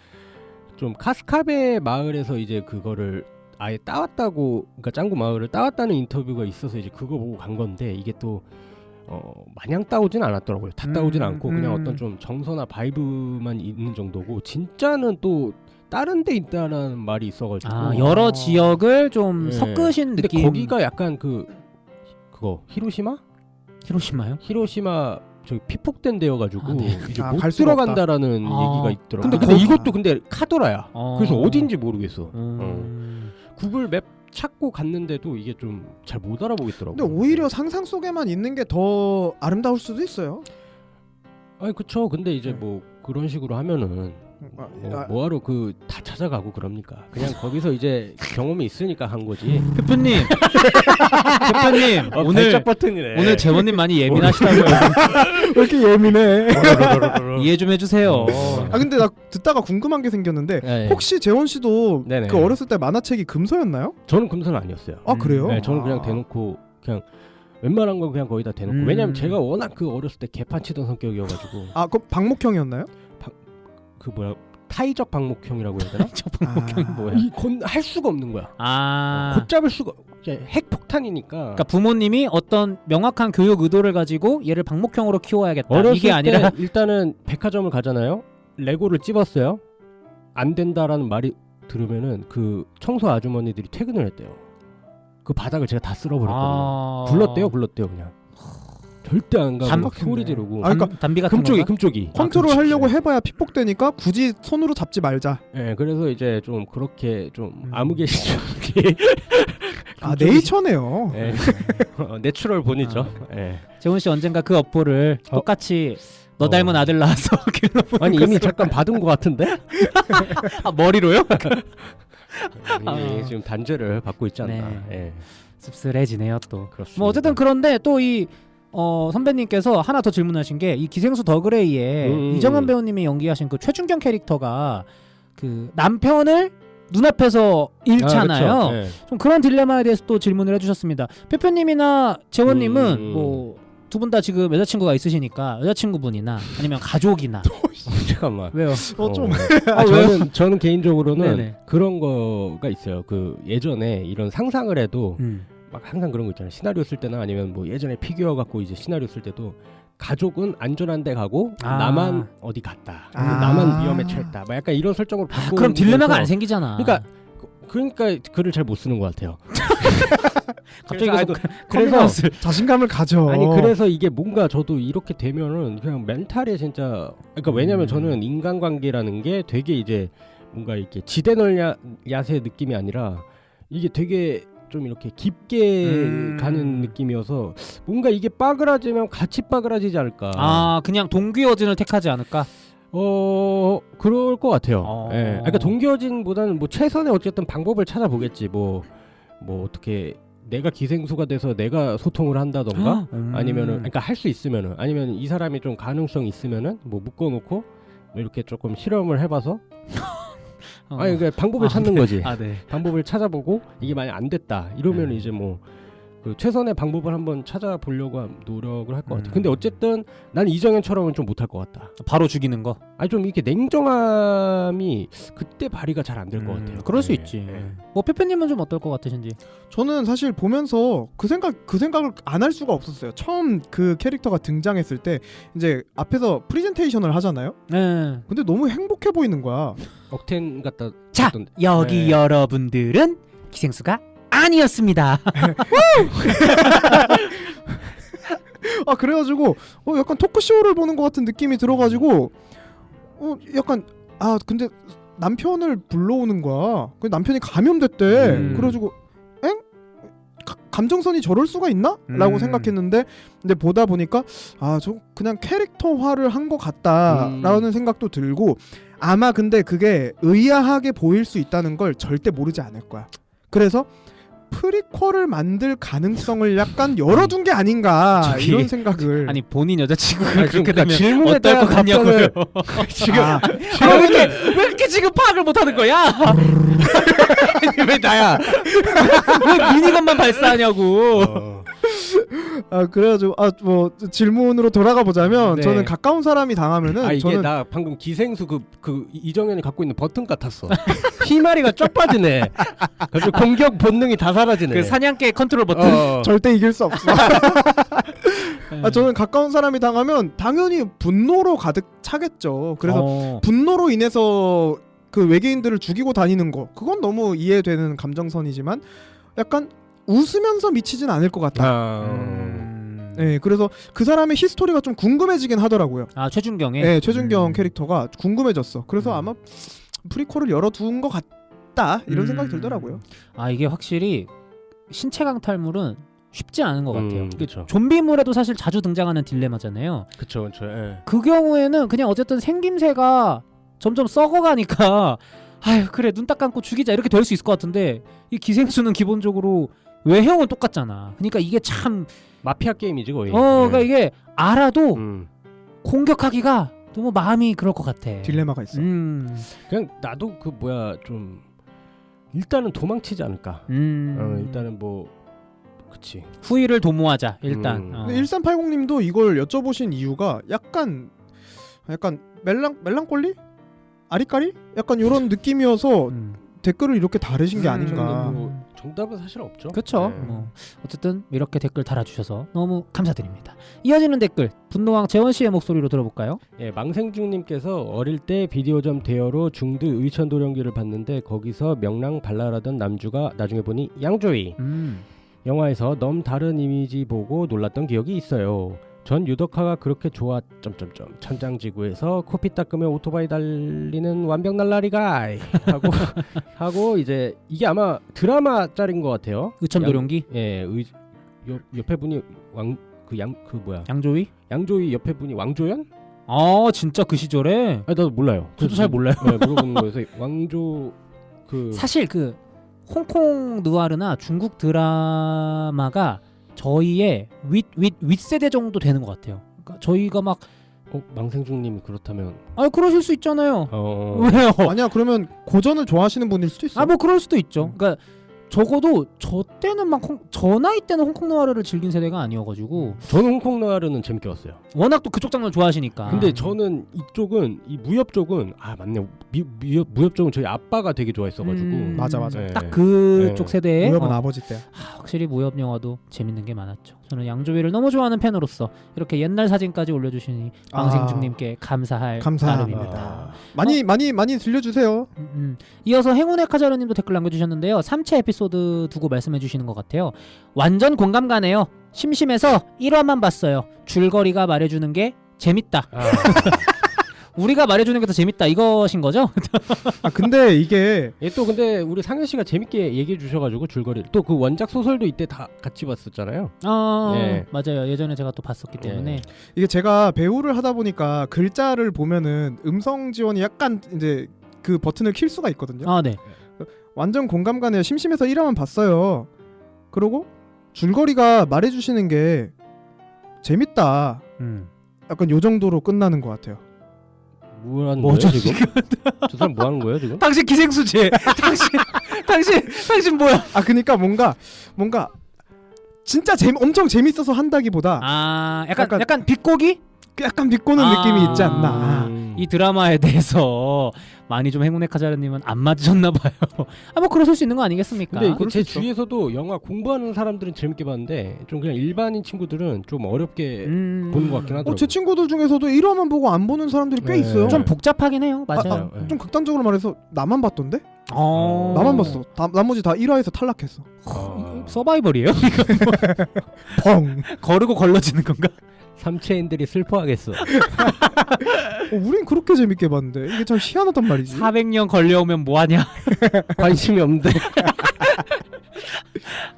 좀 카스카베 마을에서 이제 그거를 아예 따왔다고 그러니까 짱구 마을을 따왔다는 인터뷰가 있어서 이제 그거 보고 간 건데 이게 또 마냥 따오진 않았더라고요. 다 따오진 않고 그냥 어떤 좀 정서나 바이브만 있는 정도고 진짜는 또 다른 데 있다라는 말이 있어가지고 여러 지역을 좀 섞으신 근데 느낌. 거기가 약간 그거 히로시마요? 저기 피폭된 데여가지고 이제 못 들어간다라는 얘기가 있더라고요. 근데 이것도 근데 카더라야. 그래서 어딘지 모르겠어. 구글 맵 찾고 갔는데도 이게 좀 잘 못 알아보겠더라고요. 근데 오히려 상상 속에만 있는 게 더 아름다울 수도 있어요. 아니 그쵸. 근데 이제 뭐 그런 식으로 하면은 뭐하러 그 다 찾아가고 그럽니까? 그냥 거기서 이제 경험이 있으니까 한 거지. 대표님 발작 버튼이네. 오늘 재원님 많이 예민하시다고요. 왜 이렇게 예민해? 이해 좀 해주세요. 근데 나 듣다가 궁금한 게 생겼는데 혹시 재원 씨도 그 어렸을 때 만화책이 금서였나요? 저는 금서는 아니었어요. 그래요? 네, 저는 그냥 대놓고 그냥 웬만한 건 그냥 거의 다 대놓고 왜냐면 제가 워낙 그 어렸을 때 개판 치던 성격이어가지고 그 박목형이었나요? 그 뭐야 타이적 방목형이라고 해야 되나? 타이적 방목형이 뭐야? 할 수가 없는 거야. 걷잡을 수가 핵폭탄이니까. 그러니까 부모님이 어떤 명확한 교육 의도를 가지고 얘를 방목형으로 키워야겠다. 어렸을 이게 아니라 일단은 백화점을 가잖아요. 레고를 찝었어요. 안 된다라는 말이 들으면은 그 청소 아주머니들이 퇴근을 했대요. 그 바닥을 제가 다 쓸어버렸거든요. 불렀대요 그냥. 절대 안 가고 소리 지르고. 그러니까 담비 같은 금쪽이. 컨트롤 하려고 해봐야 피폭되니까 굳이 손으로 잡지 말자. 네, 그래서 이제 좀 그렇게 좀 아무개시 네이처네요. 네. 내추럴 본이죠. 네. 재훈 씨 언젠가 그 업보를 똑같이 너 닮은 아들 낳아서 길러보는 아니 이미 잠깐 받은 것 같은데? 머리로요? 지금 단죄를 받고 있지 않나. 네. 씁쓸해지네요 또. 그렇습니다. 뭐 어쨌든 그런데 또 이 선배님께서 하나 더 질문하신 게 이 기생수 더 그레이에 이정현 배우님이 연기하신 그 최준경 캐릭터가 그 남편을 눈앞에서 잃잖아요. 좀 그런 딜레마에 대해서 또 질문을 해주셨습니다. 표표님이나 재원님은 뭐 두 분 다 지금 여자친구가 있으시니까 여자친구분이나 아니면 가족이나 잠깐만. 왜요? 좀 저는 개인적으로는 네네. 그런 거가 있어요. 그 예전에 이런 상상을 해도 막 항상 그런 거 있잖아요. 시나리오 쓸 때나 아니면 뭐 예전에 피규어 갖고 이제 시나리오 쓸 때도 가족은 안전한 데 가고 나만 어디 갔다. 나만 위험에 처했다. 막 약간 이런 설정으로 바꾸는 그럼 딜레마가 거여서 안 생기잖아. 그러니까 글을 잘 못 쓰는 것 같아요. 갑자기 그래서 자신감을 가져. 아니 그래서 이게 뭔가 저도 이렇게 되면은 그냥 멘탈에 진짜 그러니까 왜냐면 저는 인간관계라는 게 되게 이제 뭔가 이렇게 지대널야새 느낌이 아니라 이게 되게 좀 이렇게 깊게 가는 느낌이어서 뭔가 이게 빠그라지면 같이 빠그라지지 않을까. 아 그냥 동기어진을 택하지 않을까? 그럴 것 같아요. 예. 그러니까 동기어진보다는 뭐 최선의 어쨌든 방법을 찾아보겠지. 뭐 어떻게 내가 기생수가 돼서 내가 소통을 한다던가 아니면은 그러니까 할 수 있으면은 아니면 이 사람이 좀 가능성이 있으면은 뭐 묶어놓고 이렇게 조금 실험을 해봐서 아니 그러니까 방법을 찾는 네. 거지. 네. 방법을 찾아보고 이게 만약 안 됐다 이러면 이제 뭐 그 최선의 방법을 한번 찾아보려고 노력을 할 것 같아. 근데 어쨌든 난 이정현처럼은 좀 못할 것 같다. 바로 죽이는 거. 아니 좀 이렇게 냉정함이 그때 발휘가 잘 안 될 것 같아요. 그럴 수 있지. 뭐 페페님은 좀 어떨 것 같으신지? 저는 사실 보면서 그 생각을 안 할 수가 없었어요. 처음 그 캐릭터가 등장했을 때 이제 앞에서 프리젠테이션을 하잖아요. 네. 근데 너무 행복해 보이는 거야. 억텐 같다. 자 했던데. 여기 네. 여러분들은 기생수가 아니었습니다. 그래가지고 약간 토크쇼를 보는 것 같은 느낌이 들어가지고 약간 근데 남편을 불러오는 거야. 그 남편이 감염됐대. 그래가지고 감정선이 저럴 수가 있나? 라고 생각했는데 근데 보다 보니까 저 그냥 캐릭터화를 한 것 같다라는 생각도 들고 아마 근데 그게 의아하게 보일 수 있다는 걸 절대 모르지 않을 거야. 그래서 프리퀄을 만들 가능성을 약간 열어둔 게 아닌가 이런 생각을. 아니 본인 여자친구가 아니, 그렇게 그러니까 되면 질문에 어떨 것 대한 같냐고요. 지금 왜 이렇게 지금 파악을 못하는 거야? 왜 나야? 왜 미니건만 발사하냐고. 그래가지고 뭐 질문으로 돌아가 보자면 네. 저는 가까운 사람이 당하면은 이게 저는 나 방금 기생수 그 이정현이 갖고 있는 버튼 같았어. 희마리가 쫙 빠지네. 그래서 공격 본능이 다 사라지네. 그 사냥개 컨트롤 버튼. 절대 이길 수 없어. 저는 가까운 사람이 당하면 당연히 분노로 가득 차겠죠. 그래서 분노로 인해서 그 외계인들을 죽이고 다니는 거 그건 너무 이해되는 감정선이지만 약간 웃으면서 미치진 않을 것 같다. 네, 그래서 그 사람의 히스토리가 좀 궁금해지긴 하더라고요. 최준경의. 네, 최준경 캐릭터가 궁금해졌어. 그래서 아마 프리퀄을 열어둔 것 같다 이런 생각이 들더라고요. 이게 확실히 신체 강탈물은 쉽지 않은 것 같아요. 그렇죠. 좀비물에도 사실 자주 등장하는 딜레마잖아요. 그렇죠. 그 경우에는 그냥 어쨌든 생김새가 점점 썩어가니까 아유 그래 눈 딱 감고 죽이자 이렇게 될 수 있을 것 같은데 이 기생수는 기본적으로 외형은 똑같잖아. 그러니까 이게 참 마피아 게임이지 거의. 그러니까 이게 알아도 공격하기가 너무 마음이 그럴 것 같아. 딜레마가 있어. 그냥 나도 그 좀 일단은 도망치지 않을까. 일단은 뭐 그치. 후위를 도모하자 일단. 근데 1380님도 이걸 여쭤보신 이유가 약간 멜랑꼴리? 아리까리? 약간 이런 느낌이어서 댓글을 이렇게 다르신 게 아닌가. 뭐 정답은 사실 없죠. 그렇죠. 어쨌든 이렇게 댓글 달아주셔서 너무 감사드립니다. 이어지는 댓글 분노왕 재원 씨의 목소리로 들어볼까요? 망생중님께서 어릴 때 비디오점 대여로 중드 의천도령기를 봤는데 거기서 명랑 발랄하던 남주가 나중에 보니 양조위. 영화에서 너무 다른 이미지 보고 놀랐던 기억이 있어요. 전 유덕화가 그렇게 좋아... 천장지구에서 코피 닦으며 오토바이 달리는 완벽날라리가 하고 이제 이게 아마 드라마 짤인 것 같아요. 의천도령기? 옆에 분이 양조위? 양조위 옆에 분이 왕조연? 진짜 그 시절에? 나도 몰라요. 저도 잘 몰라요. 물어보는 거여서 왕조 사실 그 홍콩 느와르나 중국 드라마가 저희의 윗세대 정도 되는 것 같아요. 그러니까 저희가 막 망생중님이 그렇다면 그러실 수 있잖아요. 왜요? 아니야 그러면 고전을 좋아하시는 분일 수도 있어. 뭐 그럴 수도 있죠. 그러니까 적어도 저 때는 막 저 나이 때는 홍콩 노아르를 즐긴 세대가 아니어가지고 저는 홍콩 노아르는 재밌게 봤어요. 워낙 또 그쪽 장르 좋아하시니까. 근데 저는 이쪽은 이 무협 쪽은 맞네. 무협 쪽은 저희 아빠가 되게 좋아했어가지고. 맞아. 네. 딱 그쪽 세대에 무협은 아버지 때야. 확실히 무협 영화도 재밌는 게 많았죠. 저는 양조위를 너무 좋아하는 팬으로서 이렇게 옛날 사진까지 올려주시니 방생중님께 감사할 감사합니다. 나름입니다. 많이 들려주세요. 이어서 행운의 카자르님도 댓글 남겨주셨는데요. 3체 에피소드 두고 말씀해주시는 것 같아요. 완전 공감 가네요. 심심해서 1화만 봤어요. 줄거리가 말해주는 게 재밌다. 우리가 말해주는 게 더 재밌다 이것인 거죠? 근데 이게 또 근데 우리 상현 씨가 재밌게 얘기해 주셔가지고 줄거리 또 그 원작 소설도 이때 다 같이 봤었잖아요. 네. 맞아요. 예전에 제가 또 봤었기 때문에 이게 제가 배우를 하다 보니까 글자를 보면은 음성 지원이 약간 이제 그 버튼을 킬 수가 있거든요. 네. 완전 공감 가네요. 심심해서 1화만 봤어요. 그리고 줄거리가 말해주시는 게 재밌다. 약간 요 정도로 끝나는 것 같아요. 뭐라는 뭐죠, 거예요 지금? 저 사람 뭐 하는 거예요 지금? 당신 기생수지. 당신 뭐야? 그러니까 뭔가 진짜 엄청 재밌어서 한다기보다 약간 비꼬기? 약간 비꼬는 느낌이 있지 않나. 이 드라마에 대해서 많이 좀 행운의 카자르님은 안 맞으셨나 봐요. 뭐 그러실 수 있는 거 아니겠습니까? 근데 제 주위에서도 영화 공부하는 사람들은 재밌게 봤는데 좀 그냥 일반인 친구들은 좀 어렵게 보는 것 같긴 하더라고요. 제 친구들 중에서도 1화만 보고 안 보는 사람들이 꽤 있어요. 좀 복잡하긴 해요. 맞아요. 좀 극단적으로 말해서 나만 봤던데? 어... 나만 봤어. 나머지 다 1화에서 탈락했어. 서바이벌이에요? 펑. 거르고 걸러지는 건가? 삼체인들이 슬퍼하겠어. 우린 그렇게 재밌게 봤는데 이게 참 희한하단 말이지. 400년 걸려오면 뭐하냐? 관심이 없는데.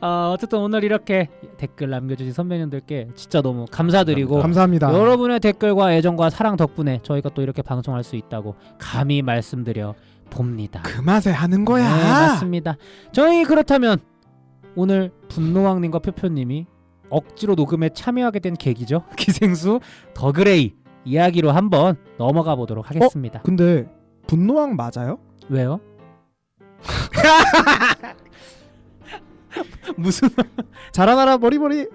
어쨌든 오늘 이렇게 댓글 남겨주신 선배님들께 진짜 너무 감사드리고 감사합니다. 여러분의 댓글과 애정과 사랑 덕분에 저희가 또 이렇게 방송할 수 있다고 감히 말씀드려 봅니다. 그 맛에 하는 거야. 네, 맞습니다. 저희 그렇다면 오늘 분노왕님과 표표님이 억지로 녹음에 참여하게 된 계기죠. 기생수 더 그레이 이야기로 한번 넘어가 보도록 하겠습니다. 근데 분노왕 맞아요? 왜요? 무슨 자라나라 머리머리.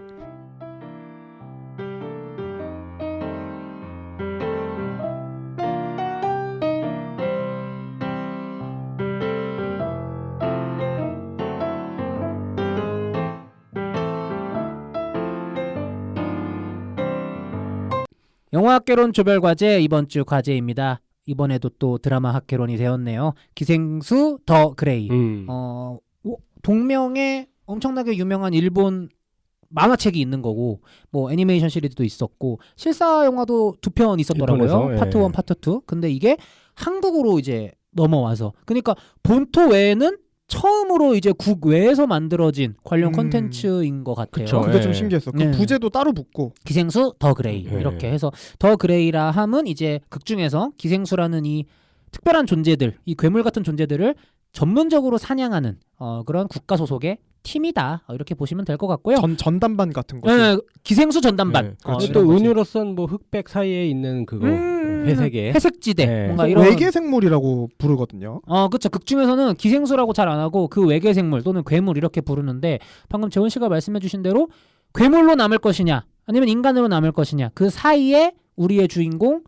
영화학개론 조별과제 이번 주 과제입니다. 이번에도 또 드라마 학개론이 되었네요. 기생수 더 그레이. 동명의 엄청나게 유명한 일본 만화책이 있는 거고 뭐 애니메이션 시리즈도 있었고 실사 영화도 2편 있었더라고요. 일본에서, 파트 1, 파트 2. 근데 이게 한국으로 이제 넘어와서 그러니까 본토 외에는 처음으로 이제 국외에서 만들어진 관련 콘텐츠인 것 같아요. 그쵸, 그게 좀 신기했어. 그 네. 부제도 따로 붙고. 기생수 더 그레이 이렇게 해서 더 그레이라 함은 이제 극 중에서 기생수라는 이 특별한 존재들, 이 괴물 같은 존재들을 전문적으로 사냥하는 그런 국가 소속의 팀이다. 이렇게 보시면 될 것 같고요. 전담반 같은 거지. 네, 기생수 전담반. 그렇지. 이런 또 거지. 은유로선 뭐 흑백 사이에 있는 그거 회색의 회색지대. 네. 뭔가 이런 외계 생물이라고 부르거든요. 그렇죠. 극 중에서는 기생수라고 잘 안 하고 그 외계 생물 또는 괴물 이렇게 부르는데 방금 재원 씨가 말씀해 주신 대로 괴물로 남을 것이냐 아니면 인간으로 남을 것이냐 그 사이에 우리의 주인공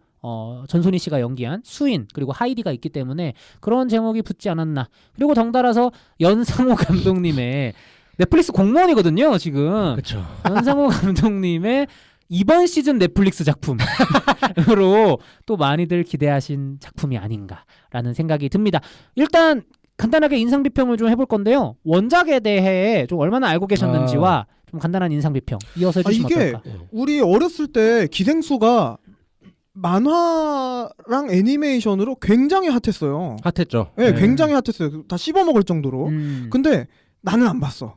전소니 씨가 연기한 수인 그리고 하이디가 있기 때문에 그런 제목이 붙지 않았나. 그리고 덩달아서 연상호 감독님의 넷플릭스 공무원이거든요 지금. 그렇죠. 연상호 감독님의 이번 시즌 넷플릭스 작품으로 또 많이들 기대하신 작품이 아닌가라는 생각이 듭니다. 일단 간단하게 인상 비평을 좀 해볼 건데요. 원작에 대해 좀 얼마나 알고 계셨는지와 좀 간단한 인상 비평 이어서 해주시면 이게 어떨까? 우리 어렸을 때 기생수가 만화랑 애니메이션으로 굉장히 핫했어요. 핫했죠. 네, 굉장히 핫했어요. 다 씹어먹을 정도로. 근데 나는 안 봤어.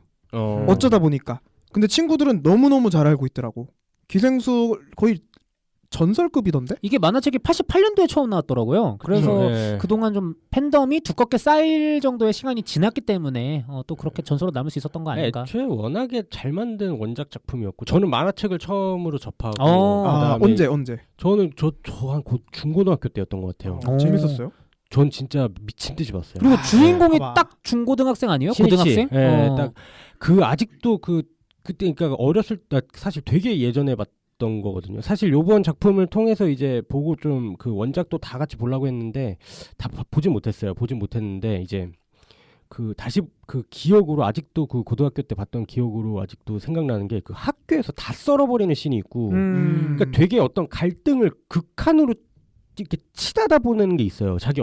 어쩌다 보니까. 근데 친구들은 너무너무 잘 알고 있더라고. 기생수 거의 전설급이던데? 이게 만화책이 88년도에 처음 나왔더라고요. 그래서 그동안 좀 팬덤이 두껍게 쌓일 정도의 시간이 지났기 때문에 또 그렇게 전설로 남을 수 있었던 거 아닐까? 애초에 워낙에 잘 만든 원작 작품이었고 저는 만화책을 처음으로 접하고 언제? 저는 저 한 중고등학교 때였던 것 같아요. 재밌었어요? 전 진짜 미친 듯이 봤어요. 그리고 주인공이 봐봐. 딱 중고등학생 아니에요? 신이치. 고등학생? 예, 딱 그 아직도 그때 그러니까 어렸을 때 사실 되게 예전에 봤던 거거든요. 사실 요번 작품을 통해서 이제 보고 좀 그 원작도 다 같이 보려고 했는데 다 보진 못했어요. 보진 못했는데 이제 그 다시 그 기억으로 아직도 그 고등학교 때 봤던 기억으로 아직도 생각나는 게 그 학교에서 다 썰어버리는 씬이 있고 그러니까 되게 어떤 갈등을 극한으로 이렇게 치닫아 보는 게 있어요. 자기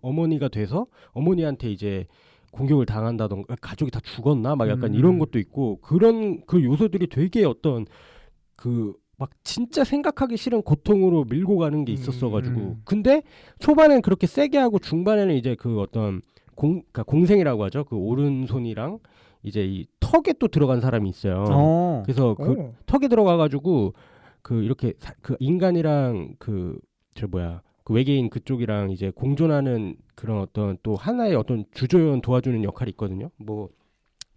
어머니가 돼서 어머니한테 이제 공격을 당한다던가 가족이 다 죽었나 막 약간 이런 것도 있고 그런 그 요소들이 되게 어떤 그 막 진짜 생각하기 싫은 고통으로 밀고 가는 게 있었어가지고 근데 초반엔 그렇게 세게 하고 중반에는 이제 그 어떤 그러니까 공생이라고 하죠. 그 오른손이랑 이제 이 턱에 또 들어간 사람이 있어요. 그래서 그 턱에 들어가가지고 그 이렇게 그 인간이랑 그 외계인 그쪽이랑 이제 공존하는 그런 어떤 또 하나의 어떤 주조연 도와주는 역할이 있거든요. 뭐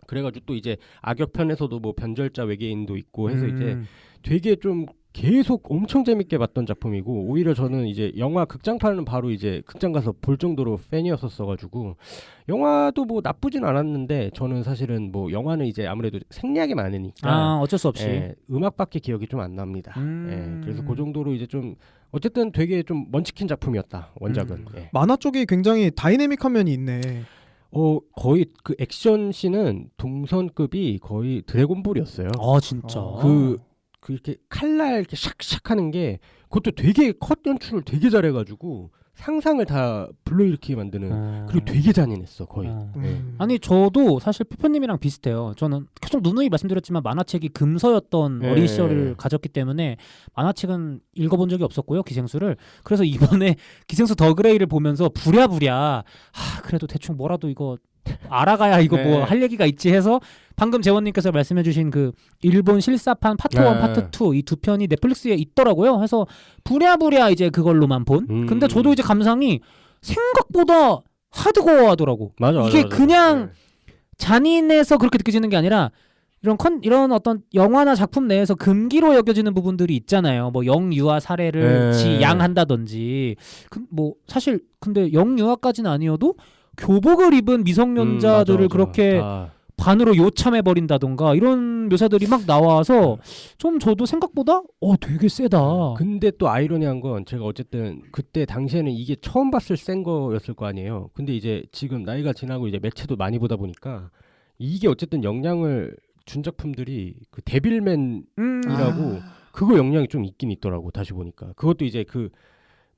그래가지고 또 이제 악역편에서도 뭐 변절자 외계인도 있고 해서 이제 되게 좀 계속 엄청 재밌게 봤던 작품이고 오히려 저는 이제 영화 극장판은 바로 이제 극장 가서 볼 정도로 팬이었었어가지고 영화도 뭐 나쁘진 않았는데 저는 사실은 뭐 영화는 이제 아무래도 생략이 많으니까 어쩔 수 없이 음악밖에 기억이 좀 안 납니다. 그래서 그 정도로 이제 좀 어쨌든 되게 좀 먼치킨 작품이었다 원작은. 만화 쪽이 굉장히 다이내믹한 면이 있네. 거의 그 액션 씬은 동선급이 거의 드래곤볼이었어요. 진짜. 그 이렇게 칼날 이렇게 샥샥 하는 게 그것도 되게 컷 연출을 되게 잘해가지고 상상을 다 불러일으키게 만드는 그리고 되게 잔인했어 거의. 아니 저도 사실 푸푸님이랑 비슷해요. 저는 계속 누누이 말씀드렸지만 만화책이 금서였던 어린 시절을 가졌기 때문에 만화책은 읽어본 적이 없었고요. 기생수를. 그래서 이번에 기생수 더 그레이를 보면서 부랴부랴 그래도 대충 뭐라도 이거 알아가야 이거 뭐 할 얘기가 있지 해서 방금 재원님께서 말씀해주신 그 일본 실사판 파트 1, 파트 2 이 두 편이 넷플릭스에 있더라고요. 해서 부랴부랴 이제 그걸로만 본. 근데 저도 이제 감상이 생각보다 하드코어하더라고. 이게 그냥 잔인해서 그렇게 느껴지는 게 아니라 이런 어떤 영화나 작품 내에서 금기로 여겨지는 부분들이 있잖아요. 뭐 영유아 사례를 지양한다든지 뭐 사실 근데 영유아까지는 아니어도 교복을 입은 미성년자들을 그렇게 반으로 요참해 버린다던가 이런 묘사들이 막 나와서 좀 저도 생각보다 되게 세다. 근데 또 아이러니한 건 제가 어쨌든 그때 당시에는 이게 처음 봤을 센 거였을 거 아니에요. 근데 이제 지금 나이가 지나고 이제 매체도 많이 보다 보니까 이게 어쨌든 영향을 준 작품들이 그 데빌맨이라고 그거 영향이 좀 있긴 있더라고. 다시 보니까 그것도 이제 그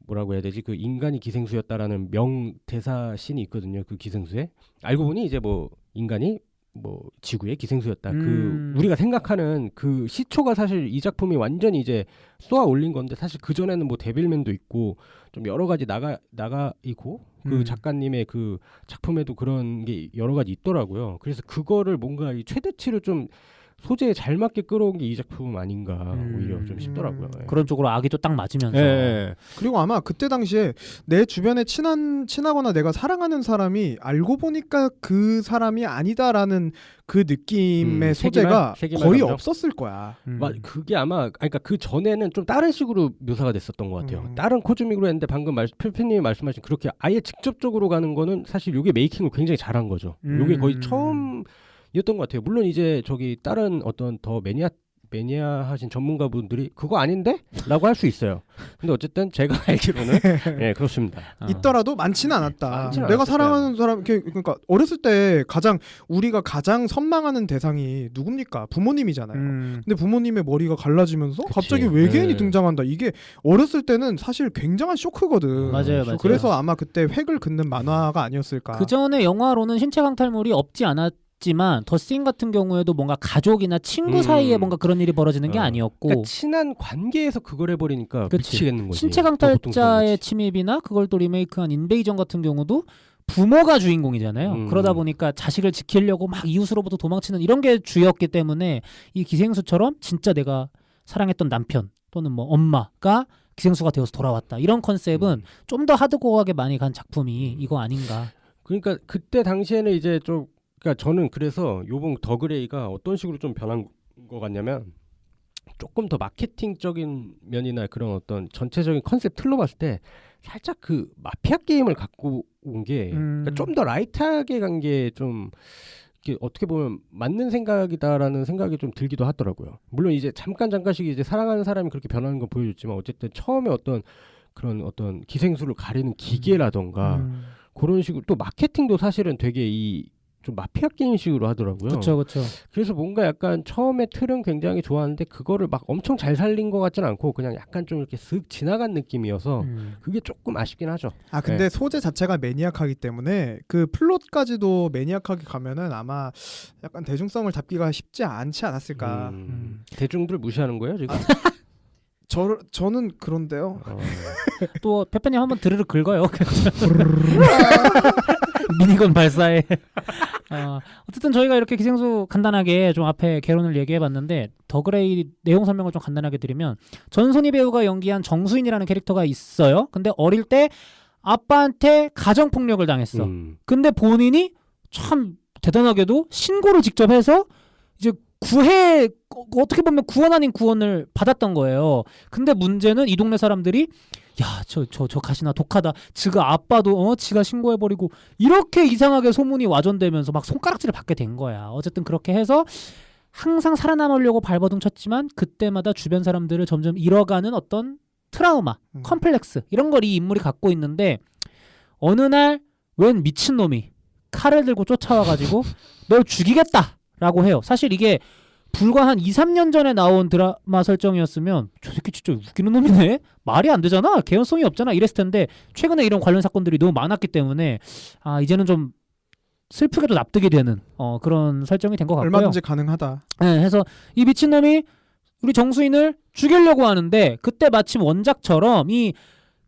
뭐라고 해야 되지? 그 인간이 기생수였다라는 명 대사 씬이 있거든요. 그 기생수에 알고 보니 이제 뭐 인간이 뭐 지구의 기생수였다. 그 우리가 생각하는 그 시초가 사실 이 작품이 완전히 이제 쏘아 올린 건데 사실 그 전에는 뭐 데빌맨도 있고 좀 여러 가지 나가이고 그 작가님의 그 작품에도 그런 게 여러 가지 있더라고요. 그래서 그거를 뭔가 이 최대치로 좀 소재에 잘 맞게 끌어온 게 이 작품 아닌가 오히려 좀 싶더라고요. 그런 쪽으로 아기도 딱 맞으면서. 그리고 아마 그때 당시에 내 주변에 친하거나 내가 사랑하는 사람이 알고 보니까 그 사람이 아니다라는 그 느낌의 소재가 거의 없었을 거야. 그게 아마 그러니까 그 전에는 좀 다른 식으로 묘사가 됐었던 것 같아요. 다른 코즈믹으로 했는데 방금 필피님이 말씀하신 그렇게 아예 직접적으로 가는 거는 사실 이게 메이킹을 굉장히 잘한 거죠. 이게 거의 처음이었던 것 같아요. 물론 이제 저기 다른 어떤 더 매니아하신 전문가분들이 그거 아닌데? 라고 할 수 있어요. 근데 어쨌든 제가 알기로는 그렇습니다. 있더라도 많지는 않았다. 많지는 내가 않았을 사랑하는 사람 그러니까 어렸을 때 우리가 가장 선망하는 대상이 누굽니까? 부모님이잖아요. 근데 부모님의 머리가 갈라지면서 갑자기 외계인이 등장한다. 이게 어렸을 때는 사실 굉장한 쇼크거든. 맞아요. 그래서 아마 그때 획을 긋는 만화가 아니었을까. 그 전에 영화로는 신체 강탈물이 없지 않았지만 더싱 같은 경우에도 뭔가 가족이나 친구 사이에 뭔가 그런 일이 벌어지는 게 아니었고 그러니까 친한 관계에서 그걸 해버리니까 미치겠는 거지. 신체 강탈자의 침입이나 그걸 또 리메이크한 인베이전 같은 경우도 부모가 주인공이잖아요. 그러다 보니까 자식을 지키려고 막 이웃으로부터 도망치는 이런 게 주였기 때문에 이 기생수처럼 진짜 내가 사랑했던 남편 또는 뭐 엄마가 기생수가 되어서 돌아왔다. 이런 컨셉은 좀 더 하드코어하게 많이 간 작품이 이거 아닌가. 그러니까 그때 당시에는 이제 좀 그러니까 저는 그래서 요번 더 그레이가 어떤 식으로 좀 변한 것 같냐면 조금 더 마케팅적인 면이나 그런 어떤 전체적인 컨셉 틀로 봤을 때 살짝 그 마피아 게임을 갖고 온 게 그러니까 좀 더 라이트하게 간 게 좀 어떻게 보면 맞는 생각이다라는 생각이 좀 들기도 하더라고요. 물론 이제 잠깐씩 이제 사랑하는 사람이 그렇게 변하는 건 보여줬지만 어쨌든 처음에 어떤 그런 어떤 기생수를 가리는 기계라던가 그런 식으로 또 마케팅도 사실은 되게 이 좀 마피아 게임식으로 하더라고요. 그렇죠. 그래서 뭔가 약간 처음에 틀은 굉장히 좋았는데 그거를 막 엄청 잘 살린 것 같지는 않고 그냥 약간 좀 이렇게 쓱 지나간 느낌이어서 그게 조금 아쉽긴 하죠. 아 근데 소재 자체가 매니악하기 때문에 그 플롯까지도 매니악하게 가면은 아마 약간 대중성을 잡기가 쉽지 않지 않았을까. 대중들 무시하는 거예요 지금? 저는 그런데요. 또 페페님 한번 드르르 긁어요. 미니건 발사에. 어쨌든 저희가 이렇게 기생수 간단하게 좀 앞에 개론을 얘기해봤는데 더그레이 내용 설명을 좀 간단하게 드리면 전소니 배우가 연기한 정수인이라는 캐릭터가 있어요. 근데 어릴 때 아빠한테 가정폭력을 당했어. 근데 본인이 참 대단하게도 신고를 직접 해서 이제 어떻게 보면 구원 아닌 구원을 받았던 거예요. 근데 문제는 이 동네 사람들이 야, 저 가시나 독하다. 지가 아빠도 지가 신고해버리고 이렇게 이상하게 소문이 와전되면서 막 손가락질을 받게 된 거야. 어쨌든 그렇게 해서 항상 살아남으려고 발버둥 쳤지만 그때마다 주변 사람들을 점점 잃어가는 어떤 트라우마, 컴플렉스 이런 걸 이 인물이 갖고 있는데 어느 날 웬 미친놈이 칼을 들고 쫓아와가지고 널 죽이겠다라고 해요. 사실 이게 불과 한 2, 3년 전에 나온 드라마 설정이었으면 저 새끼 진짜 웃기는 놈이네? 말이 안 되잖아. 개연성이 없잖아. 이랬을 텐데 최근에 이런 관련 사건들이 너무 많았기 때문에 이제는 좀 슬프게도 납득이 되는 그런 설정이 된 것 같고요. 얼마든지 가능하다. 네, 해서 이 미친놈이 우리 정수인을 죽이려고 하는데 그때 마침 원작처럼 이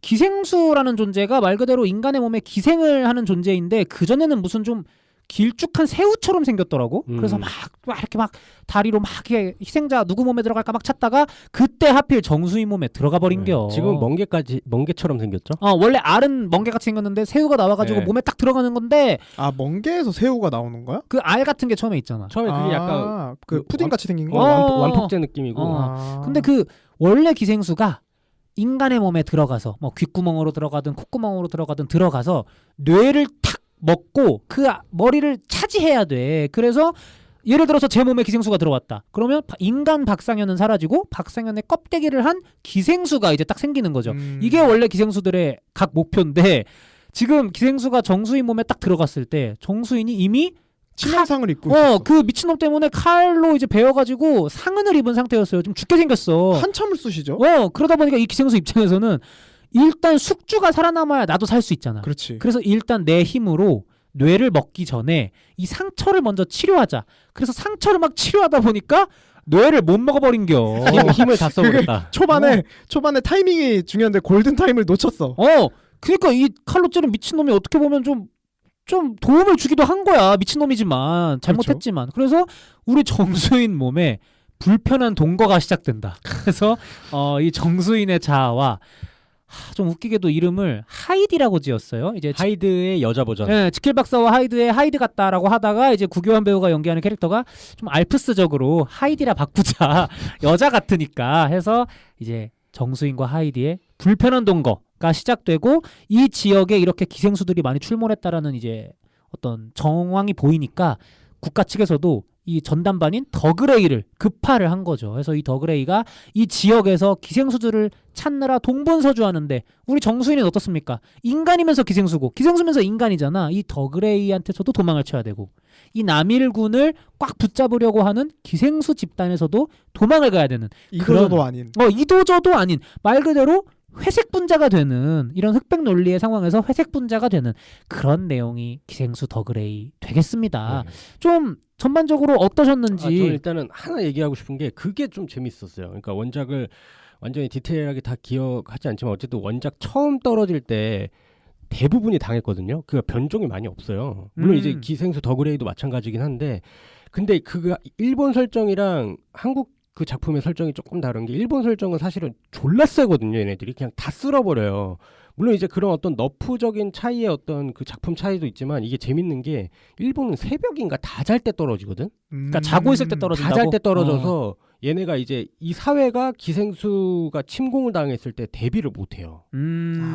기생수라는 존재가 말 그대로 인간의 몸에 기생을 하는 존재인데 그전에는 무슨 좀 길쭉한 새우처럼 생겼더라고. 그래서 막 이렇게 막 다리로 막 이렇게 희생자 누구 몸에 들어갈까 막 찾다가 그때 하필 정수인 몸에 들어가 버린겨. 지금 멍게처럼 생겼죠? 원래 알은 멍게같이 생겼는데 새우가 나와가지고 몸에 딱 들어가는 건데. 멍게에서 새우가 나오는 거야? 그 알 같은 게 처음에 있잖아. 처음에 그게 약간 그 푸딩 같이 생긴 거. 완폭제 느낌이고. 근데 그 원래 기생수가 인간의 몸에 들어가서 뭐 귓구멍으로 들어가든 콧구멍으로 들어가서 뇌를 탁 먹고 그 머리를 차지해야 돼. 그래서 예를 들어서 제 몸에 기생수가 들어왔다. 그러면 인간 박상현은 사라지고 박상현의 껍데기를 한 기생수가 이제 딱 생기는 거죠. 이게 원래 기생수들의 각 목표인데 지금 기생수가 정수인 몸에 딱 들어갔을 때 정수인이 이미 치명상을 입고 있었어. 그 미친놈 때문에 칼로 이제 베어가지고 상흔을 입은 상태였어요. 좀 죽게 생겼어. 한참을 쑤시죠. 그러다 보니까 이 기생수 입장에서는 일단 숙주가 살아남아야 나도 살 수 있잖아. 그렇지. 그래서 일단 내 힘으로 뇌를 먹기 전에 이 상처를 먼저 치료하자. 그래서 상처를 막 치료하다 보니까 뇌를 못 먹어버린겨. 힘을 다 써버렸다. 초반에 타이밍이 중요한데 골든 타임을 놓쳤어. 그러니까 이 칼로 찌른 미친놈이 어떻게 보면 좀 도움을 주기도 한 거야. 미친놈이지만 잘못했지만. 그래서 우리 정수인 몸에 불편한 동거가 시작된다. 그래서 이 정수인의 자아와 좀 웃기게도 이름을 하이디라고 지었어요. 이제 하이드의 여자 버전. 네, 지킬 박사와 하이드의 하이드 같다라고 하다가 이제 구교환 배우가 연기하는 캐릭터가 좀 알프스적으로 하이디라 바꾸자. 여자 같으니까 해서 이제 정수인과 하이디의 불편한 동거가 시작되고 이 지역에 이렇게 기생수들이 많이 출몰했다라는 이제 어떤 정황이 보이니까 국가 측에서도 이 전담반인 더그레이를 급파를 한 거죠. 그래서 이 더그레이가 이 지역에서 기생수들을 찾느라 동분서주하는데 우리 정수인은 어떻습니까? 인간이면서 기생수고 기생수면서 인간이잖아. 이 더그레이한테서도 도망을 쳐야 되고 이 남일군을 꽉 붙잡으려고 하는 기생수 집단에서도 도망을 가야 되는 이도저도 아닌 이도저도 아닌 말 그대로 회색 분자가 되는 이런 흑백 논리의 상황에서 회색 분자가 되는 그런 내용이 기생수 더그레이 되겠습니다. 좀 전반적으로 어떠셨는지. 저는 일단은 하나 얘기하고 싶은 게 그게 좀 재밌었어요. 그러니까 원작을 완전히 디테일하게 다 기억하지 않지만 어쨌든 원작 처음 떨어질 때 대부분이 당했거든요. 그 변종이 많이 없어요. 물론 이제 기생수 더그레이도 마찬가지긴 한데 근데 그 일본 설정이랑 한국 그 작품의 설정이 조금 다른 게 일본 설정은 사실은 졸라 세거든요. 얘네들이 그냥 다 쓸어버려요. 물론 이제 그런 어떤 너프적인 차이의 어떤 그 작품 차이도 있지만 이게 재밌는 게 일본은 새벽인가 다 잘 때 떨어지거든. 그러니까 자고 있을 때 떨어진다고. 다 잘 때 떨어져서 얘네가 이제 이 사회가 기생수가 침공을 당했을 때 대비를 못해요.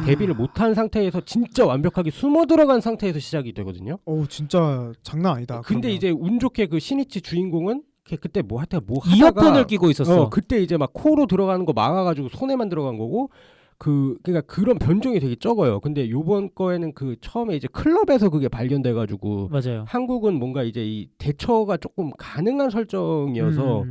대비를 못한 상태에서 진짜 완벽하게 숨어 들어간 상태에서 시작이 되거든요. 오 진짜 장난 아니다. 근데 그러면. 이제 운 좋게 그 신이치 주인공은 그때 뭐 하다가 이어폰을 끼고 있었어. 그때 이제 막 코로 들어가는 거 막아가지고 손에만 들어간 거고 그러니까 그런 변종이 되게 적어요. 근데 요번 거에는 그 처음에 이제 클럽에서 그게 발견돼가지고 맞아요. 한국은 뭔가 이제 이 대처가 조금 가능한 설정이어서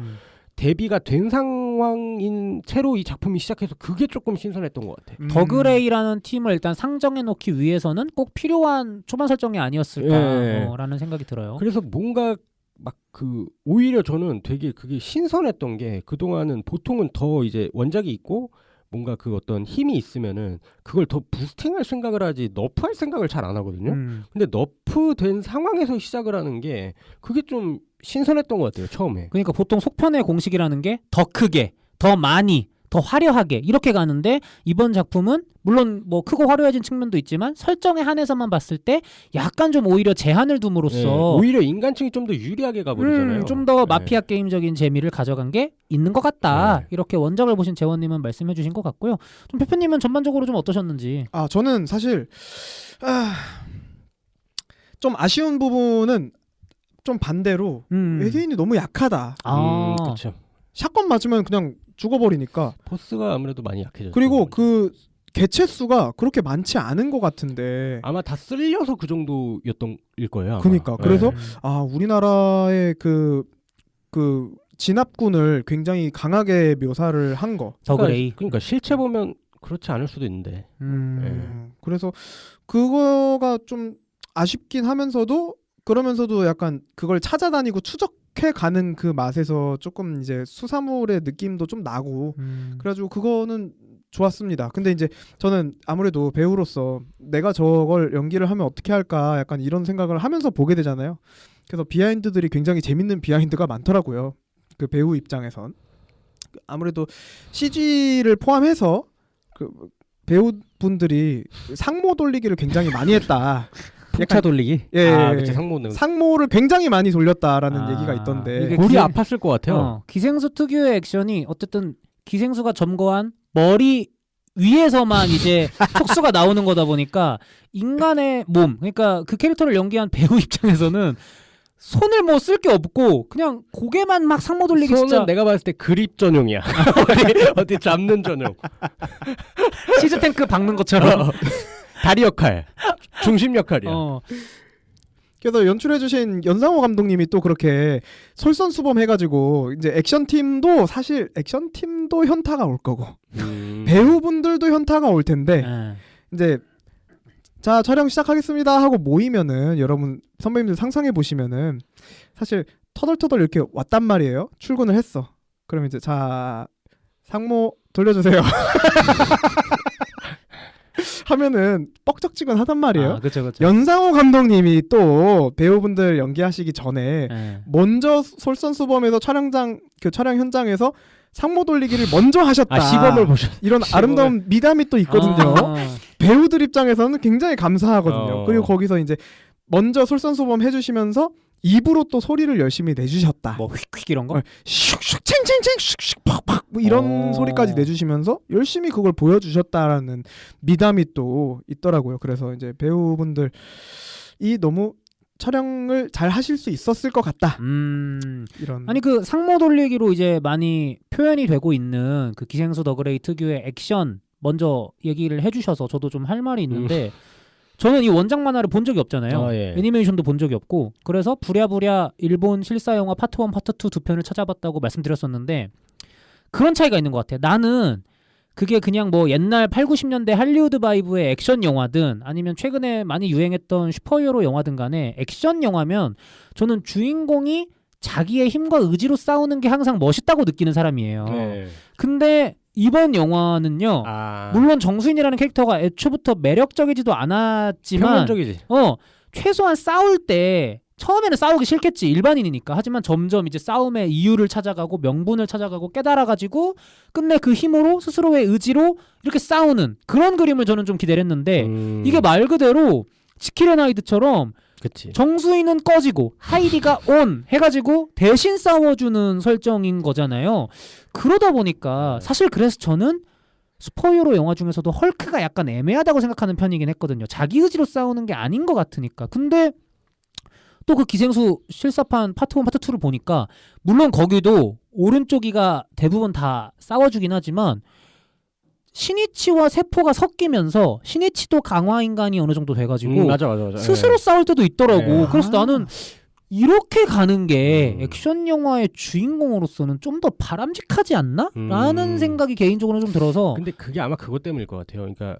대비가 된 상황인 채로 이 작품이 시작해서 그게 조금 신선했던 것 같아. 더그레이라는 팀을 일단 상정해 놓기 위해서는 꼭 필요한 초반 설정이 아니었을까라는 생각이 들어요. 그래서 뭔가 막 그 오히려 저는 되게 그게 신선했던 게 그동안은 보통은 더 이제 원작이 있고 뭔가 그 어떤 힘이 있으면은 그걸 더 부스팅할 생각을 하지 너프할 생각을 잘 안 하거든요. 근데 너프된 상황에서 시작을 하는 게 그게 좀 신선했던 것 같아요. 처음에. 그러니까 보통 속편의 공식이라는 게 더 크게, 더 많이, 더 화려하게 이렇게 가는데 이번 작품은 물론 뭐 크고 화려해진 측면도 있지만 설정에 한해서만 봤을 때 약간 좀 오히려 제한을 둠으로써 네, 오히려 인간층이 좀 더 유리하게 가버리잖아요. 좀 더 마피아 게임적인 재미를 가져간 게 있는 것 같다. 네. 이렇게 원작을 보신 재원님은 말씀해주신 것 같고요. 좀 페페님은 전반적으로 좀 어떠셨는지. 저는 사실 좀 아쉬운 부분은 좀 반대로 외계인이 너무 약하다. 그렇죠. 샷건 맞으면 그냥 죽어버리니까. 포스가 아무래도 많이 약해졌죠. 그리고 그 개체 수가 그렇게 많지 않은 것 같은데. 아마 다 쓸려서 그 정도였던 일 거예요. 아마. 그러니까 그래서 네. 우리나라의 그 진압군을 굉장히 강하게 묘사를 한 거. 더그레이. 그러니까 실체 보면 그렇지 않을 수도 있는데. 그래서 그거가 좀 아쉽긴 하면서도 그러면서도 약간 그걸 찾아다니고 추적해 가는 그 맛에서 조금 이제 수사물의 느낌도 좀 나고 그래가지고 그거는 좋았습니다. 근데 이제 저는 아무래도 배우로서 내가 저걸 연기를 하면 어떻게 할까 약간 이런 생각을 하면서 보게 되잖아요. 그래서 비하인드들이 굉장히 재밌는 비하인드가 많더라고요. 그 배우 입장에선 아무래도 CG를 포함해서 그 배우분들이 상모 돌리기를 굉장히 많이 했다. 풍차 돌리기? 그치, 상모는. 상모를 굉장히 많이 돌렸다라는 얘기가 있던데 이게 골이 아팠을 것 같아요. 기생수 특유의 액션이 어쨌든 기생수가 점거한 머리 위에서만 이제 촉수가 나오는 거다 보니까 인간의 몸, 그러니까 그 캐릭터를 연기한 배우 입장에서는 손을 뭐 쓸 게 없고 그냥 고개만 막 상모 돌리기 손은 진짜 내가 봤을 때 그립 전용이야. 어디 잡는 전용. 시즈 탱크 박는 것처럼 다리 역할, 중심 역할이야. 그래서 연출해주신 연상호 감독님이 또 그렇게 솔선수범해가지고 이제 액션팀도 사실 액션팀도 현타가 올 거고 배우분들도 현타가 올 텐데 이제 자 촬영 시작하겠습니다 하고 모이면은 여러분 선배님들 상상해 보시면은 사실 터덜터덜 이렇게 왔단 말이에요. 출근을 했어. 그러면 이제 자 상모 돌려주세요. 하면은 뻑적지근하단 말이에요. 그쵸. 연상호 감독님이 또 배우분들 연기하시기 전에 먼저 솔선수범해서 촬영 현장에서 상모 돌리기를 먼저 하셨다. 시범을 보셨. 이런 아름다운 미담이 또 있거든요. 배우들 입장에서는 굉장히 감사하거든요. 그리고 거기서 이제 먼저 솔선수범 해주시면서 입으로 또 소리를 열심히 내주셨다. 뭐 휙휙 이런 거? 슉슉 챙챙챙 슉슉 팍팍 뭐 이런 소리까지 내주시면서 열심히 그걸 보여주셨다라는 미담이 또 있더라고요. 그래서 이제 배우분들이 너무 촬영을 잘 하실 수 있었을 것 같다. 이런. 아니 그 상모 돌리기로 이제 많이 표현이 되고 있는 그 기생수 더그레이 특유의 액션 먼저 얘기를 해주셔서 저도 좀 할 말이 있는데 저는 이 원작 만화를 본 적이 없잖아요. 애니메이션도 본 적이 없고 그래서 부랴부랴 일본 실사 영화 파트 1, 파트 2 두 편을 찾아봤다고 말씀드렸었는데 그런 차이가 있는 것 같아요. 나는 그게 그냥 뭐 옛날 8, 90년대 할리우드 바이브의 액션 영화든 아니면 최근에 많이 유행했던 슈퍼히어로 영화든 간에 액션 영화면 저는 주인공이 자기의 힘과 의지로 싸우는 게 항상 멋있다고 느끼는 사람이에요. 근데 이번 영화는요. 물론 정수인이라는 캐릭터가 애초부터 매력적이지도 않았지만 평면적이지. 최소한 싸울 때 처음에는 싸우기 싫겠지 일반인이니까. 하지만 점점 이제 싸움의 이유를 찾아가고 명분을 찾아가고 깨달아가지고 끝내 그 힘으로 스스로의 의지로 이렇게 싸우는 그런 그림을 저는 좀 기대를 했는데 이게 말 그대로 지킬의 나이드처럼 그치. 정수인은 꺼지고 하이디가 온 해가지고 대신 싸워주는 설정인 거잖아요. 그러다 보니까 사실 그래서 저는 슈퍼히어로 영화 중에서도 헐크가 약간 애매하다고 생각하는 편이긴 했거든요. 자기 의지로 싸우는 게 아닌 것 같으니까. 근데 또 그 기생수 실사판 파트 1, 파트 2를 보니까 물론 거기도 오른쪽이가 대부분 다 싸워주긴 하지만 신이치와 세포가 섞이면서 신이치도 강화 인간이 어느 정도 돼가지고 맞아. 스스로 싸울 때도 있더라고. 네. 그래서 나는 이렇게 가는 게 액션 영화의 주인공으로서는 좀 더 바람직하지 않나? 라는 생각이 개인적으로 좀 들어서. 근데 그게 아마 그것 때문일 것 같아요. 그러니까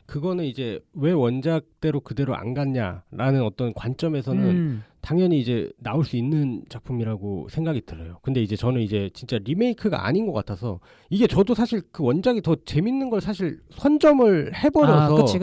그거는 이제 왜 원작대로 그대로 안 갔냐라는 어떤 관점에서는 당연히 이제 나올 수 있는 작품이라고 생각이 들어요. 근데 이제 저는 이제 진짜 리메이크가 아닌 것 같아서 이게 저도 사실 그 원작이 더 재밌는 걸 사실 선점을 해버려서 그치.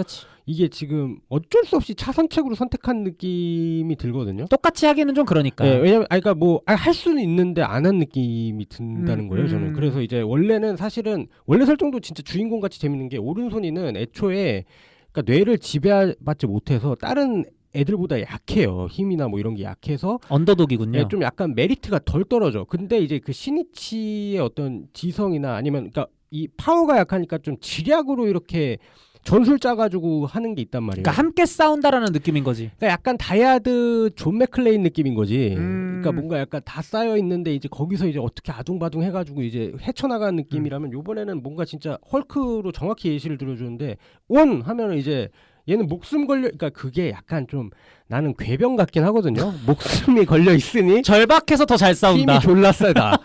이게 지금 어쩔 수 없이 차선책으로 선택한 느낌이 들거든요. 똑같이 하기는 좀 그러니까. 네, 왜냐면 그러니까 뭐 할 수는 있는데 안 한 느낌이 든다는 거예요. 저는 그래서 이제 원래는 사실은 원래 설정도 진짜 주인공 같이 재밌는 게 오른손이는 애초에 그러니까 뇌를 지배받지 못해서 다른 애들보다 약해요. 힘이나 뭐 이런 게 약해서 언더독이군요. 네, 좀 약간 메리트가 덜 떨어져. 근데 이제 그 신이치의 어떤 지성이나 아니면 그러니까 이 파워가 약하니까 좀 지략으로 이렇게 전술 짜가지고 하는 게 있단 말이에요. 그러니까 함께 싸운다라는 느낌인 거지. 그러니까 약간 다이아드 존 맥클레인 느낌인 거지. 그러니까 뭔가 약간 다 쌓여 있는데 이제 거기서 이제 어떻게 아둥바둥 해가지고 이제 헤쳐나가는 느낌이라면 요번에는 뭔가 진짜 헐크로 정확히 예시를 들어주는데 원 하면은 이제 얘는 목숨 걸려, 그러니까 그게 약간 좀 나는 궤병 같긴 하거든요. 목숨이 걸려 있으니 절박해서 더 잘 싸운다. 힘이 졸라 세다.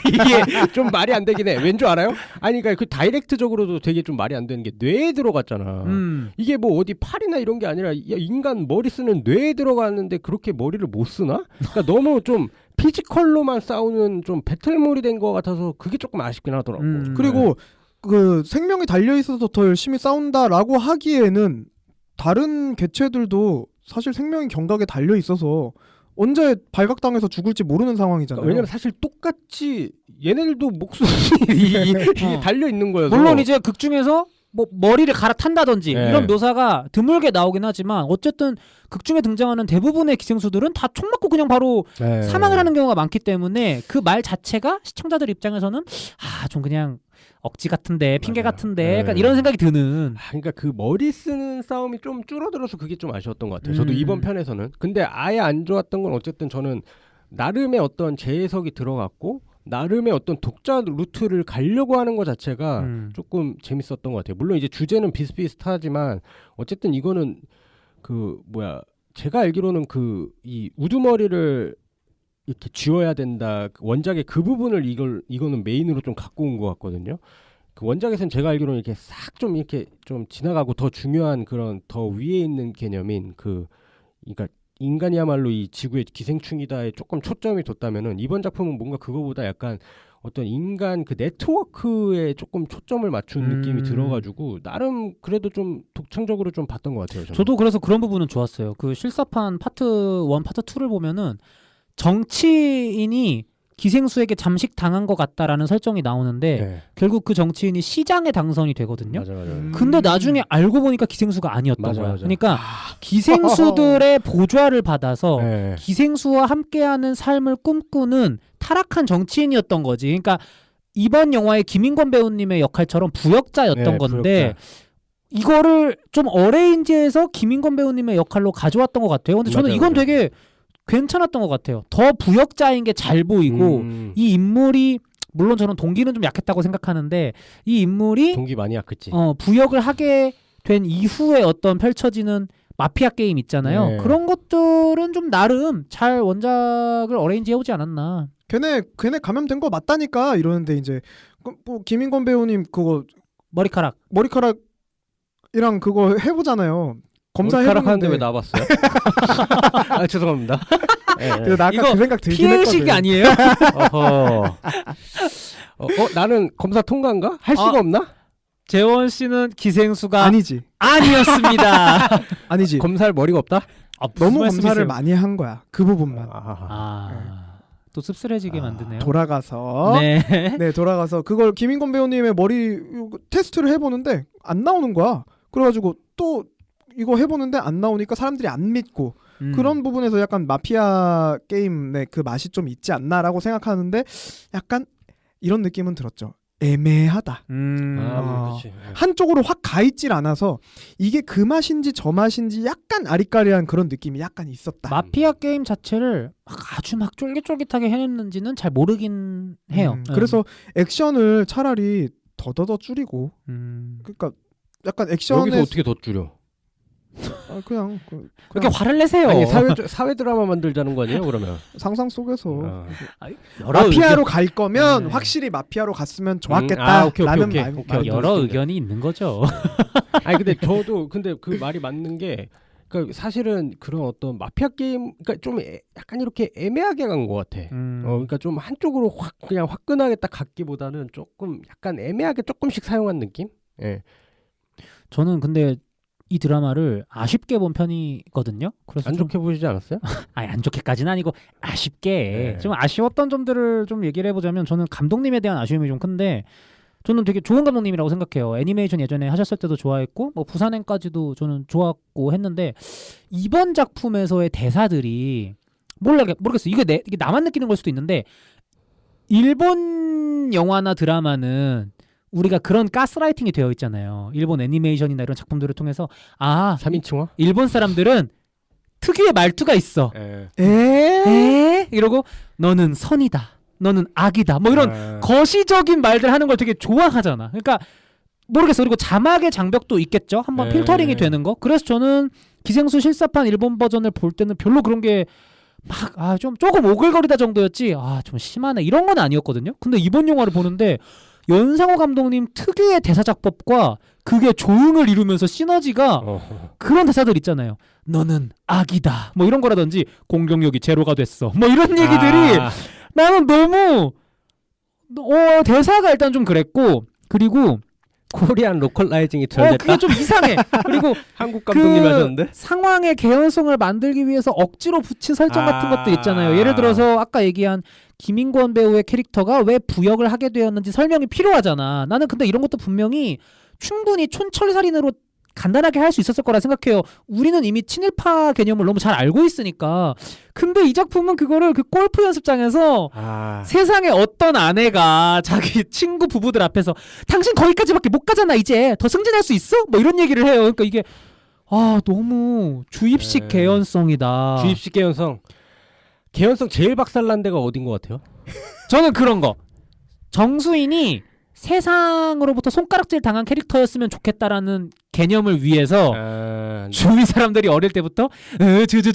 이게 좀 말이 안 되긴 해. 왠 줄 알아요? 아니 그러니까 그 다이렉트적으로도 되게 좀 말이 안 되는 게 뇌에 들어갔잖아. 이게 뭐 어디 팔이나 이런 게 아니라 야, 인간 머리 쓰는 뇌에 들어갔는데 그렇게 머리를 못 쓰나? 그러니까 너무 좀 피지컬로만 싸우는 좀 배틀몰이 된 것 같아서 그게 조금 아쉽긴 하더라고. 그리고 그 생명이 달려 있어서 더 열심히 싸운다라고 하기에는 다른 개체들도 사실 생명이 경각에 달려 있어서 언제 발각당해서 죽을지 모르는 상황이잖아요. 그러니까 왜냐면 사실 똑같이 얘네들도 목숨이 달려 있는 거여서. 물론 이제 극 중에서 뭐 머리를 갈아탄다든지 네. 이런 묘사가 드물게 나오긴 하지만 어쨌든 극 중에 등장하는 대부분의 기생수들은 다 총 맞고 그냥 바로 네. 사망을 하는 경우가 많기 때문에 그 말 자체가 시청자들 입장에서는 좀 그냥 억지 같은데 핑계 맞아요. 같은데 약간 이런 생각이 드는. 그러니까 그 머리 쓰는 싸움이 좀 줄어들어서 그게 좀 아쉬웠던 것 같아요. 저도 이번 편에서는. 근데 아예 안 좋았던 건 어쨌든 저는 나름의 어떤 재해석이 들어갔고 나름의 어떤 독자 루트를 가려고 하는 것 자체가 조금 재밌었던 것 같아요. 물론 이제 주제는 비슷비슷하지만 어쨌든 이거는 그 뭐야 제가 알기로는 그 이 우두머리를 이렇게 쥐어야 된다. 원작의 그 부분을 이거는 메인으로 좀 갖고 온 것 같거든요. 그 원작에서는 제가 알기로는 이렇게 싹 좀 이렇게 좀 지나가고 더 중요한 그런 더 위에 있는 개념인 그러니까 인간이야말로 이 지구의 기생충이다에 조금 초점이 뒀다면은 이번 작품은 뭔가 그거보다 약간 어떤 인간 그 네트워크에 조금 초점을 맞춘 느낌이 들어가지고 나름 그래도 좀 독창적으로 좀 봤던 것 같아요. 저도 그래서 그런 부분은 좋았어요. 그 실사판 파트 1, 파트 2를 보면은 정치인이 기생수에게 잠식당한 것 같다라는 설정이 나오는데 네. 결국 그 정치인이 시장에 당선이 되거든요. 맞아. 근데 나중에 알고 보니까 기생수가 아니었던 맞아, 거야. 맞아. 그러니까 기생수들의 보좌를 받아서 네. 기생수와 함께하는 삶을 꿈꾸는 타락한 정치인이었던 거지. 그러니까 이번 영화의 김인권 배우님의 역할처럼 부역자였던 네, 건데 부역자. 이거를 좀 어레인지해서 김인권 배우님의 역할로 가져왔던 것 같아요. 근데 저는 맞아요, 이건 맞아요. 되게 괜찮았던 것 같아요. 더 부역자인 게 잘 보이고 이 인물이 물론 저는 동기는 좀 약했다고 생각하는데 이 인물이 동기 많이 약했지. 부역을 하게 된 이후에 어떤 펼쳐지는 마피아 게임 있잖아요. 네. 그런 것들은 좀 나름 잘 원작을 어레인지 해오지 않았나. 걔네 감염된 거 맞다니까 이러는데 이제 뭐 김인권 배우님 그거 머리카락이랑 그거 해보잖아요. 검사 머리카락 하는데 왜 해보는데 나와봤어요? 아 죄송합니다. 네. 그래서 나 아까 이거 그 생각 들긴 피해의식이 했거든. 아니에요? 어허. 나는 검사 통과인가? 할 수가 없나? 재원 씨는 기생수가 아니지 아니었습니다. 아니지 검사할 머리가 없다? 너무 검사를 많이 한 거야 그 부분만. 또 씁쓸해지게 만드네요. 돌아가서 네. 돌아가서 그걸 김인권 배우님의 머리 테스트를 해보는데 안 나오는 거야. 그래가지고 또 이거 해보는데 안 나오니까 사람들이 안 믿고 그런 부분에서 약간 마피아 게임의 그 맛이 좀 있지 않나라고 생각하는데 약간 이런 느낌은 들었죠. 애매하다. 그렇지. 한쪽으로 확 가있질 않아서 이게 그 맛인지 저 맛인지 약간 아리까리한 그런 느낌이 약간 있었다. 마피아 게임 자체를 아주 막 쫄깃쫄깃하게 해냈는지는 잘 모르긴 해요. 그래서 액션을 차라리 더더더 줄이고 그러니까 약간 액션에 여기서 어떻게 더 줄여? 그냥 그렇게 화를 내세요. 아니 사회 드라마 만들자는 거 아니에요? 그러면 상상 속에서 의견, 마피아로 갈 거면 확실히 마피아로 갔으면 좋았겠다라는 오케이. 여러 의견이 있는 거죠. 아니 근데 저도 근데 그 말이 맞는 게 그러니까 사실은 그런 어떤 마피아 게임 그러니까 좀 약간 이렇게 애매하게 간 것 같아. 그러니까 좀 한쪽으로 확 그냥 화끈하게 딱 갔기보다는 조금 약간 애매하게 조금씩 사용한 느낌? 예. 저는 근데 이 드라마를 아쉽게 본 편이거든요. 그래서 안 좋게 보시지 않았어요? 아니 안 좋게까지는 아니고 아쉽게 네. 좀 아쉬웠던 점들을 좀 얘기를 해보자면 저는 감독님에 대한 아쉬움이 좀 큰데 저는 되게 좋은 감독님이라고 생각해요. 애니메이션 예전에 하셨을 때도 좋아했고 뭐 부산행까지도 저는 좋았고 했는데 이번 작품에서의 대사들이 모르겠어요. 이게 나만 느끼는 걸 수도 있는데 일본 영화나 드라마는 우리가 그런 가스라이팅이 되어 있잖아요. 일본 애니메이션이나 이런 작품들을 통해서 3인칭화? 일본 사람들은 특유의 말투가 있어. 에? 이러고 너는 선이다. 너는 악이다. 뭐 이런 거시적인 말들 하는 걸 되게 좋아하잖아. 그러니까 모르겠어. 그리고 자막의 장벽도 있겠죠. 한번 필터링이 되는 거. 그래서 저는 기생수 실사판 일본 버전을 볼 때는 별로 그런 게 막 좀 조금 오글거리다 정도였지. 좀 심하네. 이런 건 아니었거든요. 근데 이번 영화를 보는데 연상호 감독님 특유의 대사작법과 그게 조응을 이루면서 시너지가 그런 대사들 있잖아요. 너는 악이다. 뭐 이런 거라든지 공격력이 제로가 됐어. 뭐 이런 얘기들이 나는 너무 대사가 일단 좀 그랬고 그리고 코리안 로컬라이징이 잘 됐다. 그게 좀 이상해. 그리고 한국 감독님 하셨는데 상황의 개연성을 만들기 위해서 억지로 붙인 설정 같은 것도 있잖아요. 예를 들어서 아까 얘기한 김인권 배우의 캐릭터가 왜 부역을 하게 되었는지 설명이 필요하잖아. 나는 근데 이런 것도 분명히 충분히 촌철살인으로 간단하게 할 수 있었을 거라 생각해요. 우리는 이미 친일파 개념을 너무 잘 알고 있으니까. 근데 이 작품은 그거를 그 골프 연습장에서 세상에 어떤 아내가 자기 친구 부부들 앞에서 당신 거기까지밖에 못 가잖아 이제 더 승진할 수 있어? 뭐 이런 얘기를 해요. 그러니까 이게 너무 주입식 개연성이다. 주입식 개연성 제일 박살난 데가 어딘 것 같아요? 저는 그런 거. 정수인이 세상으로부터 손가락질 당한 캐릭터였으면 좋겠다라는 개념을 위해서 주위 사람들이 어릴 때부터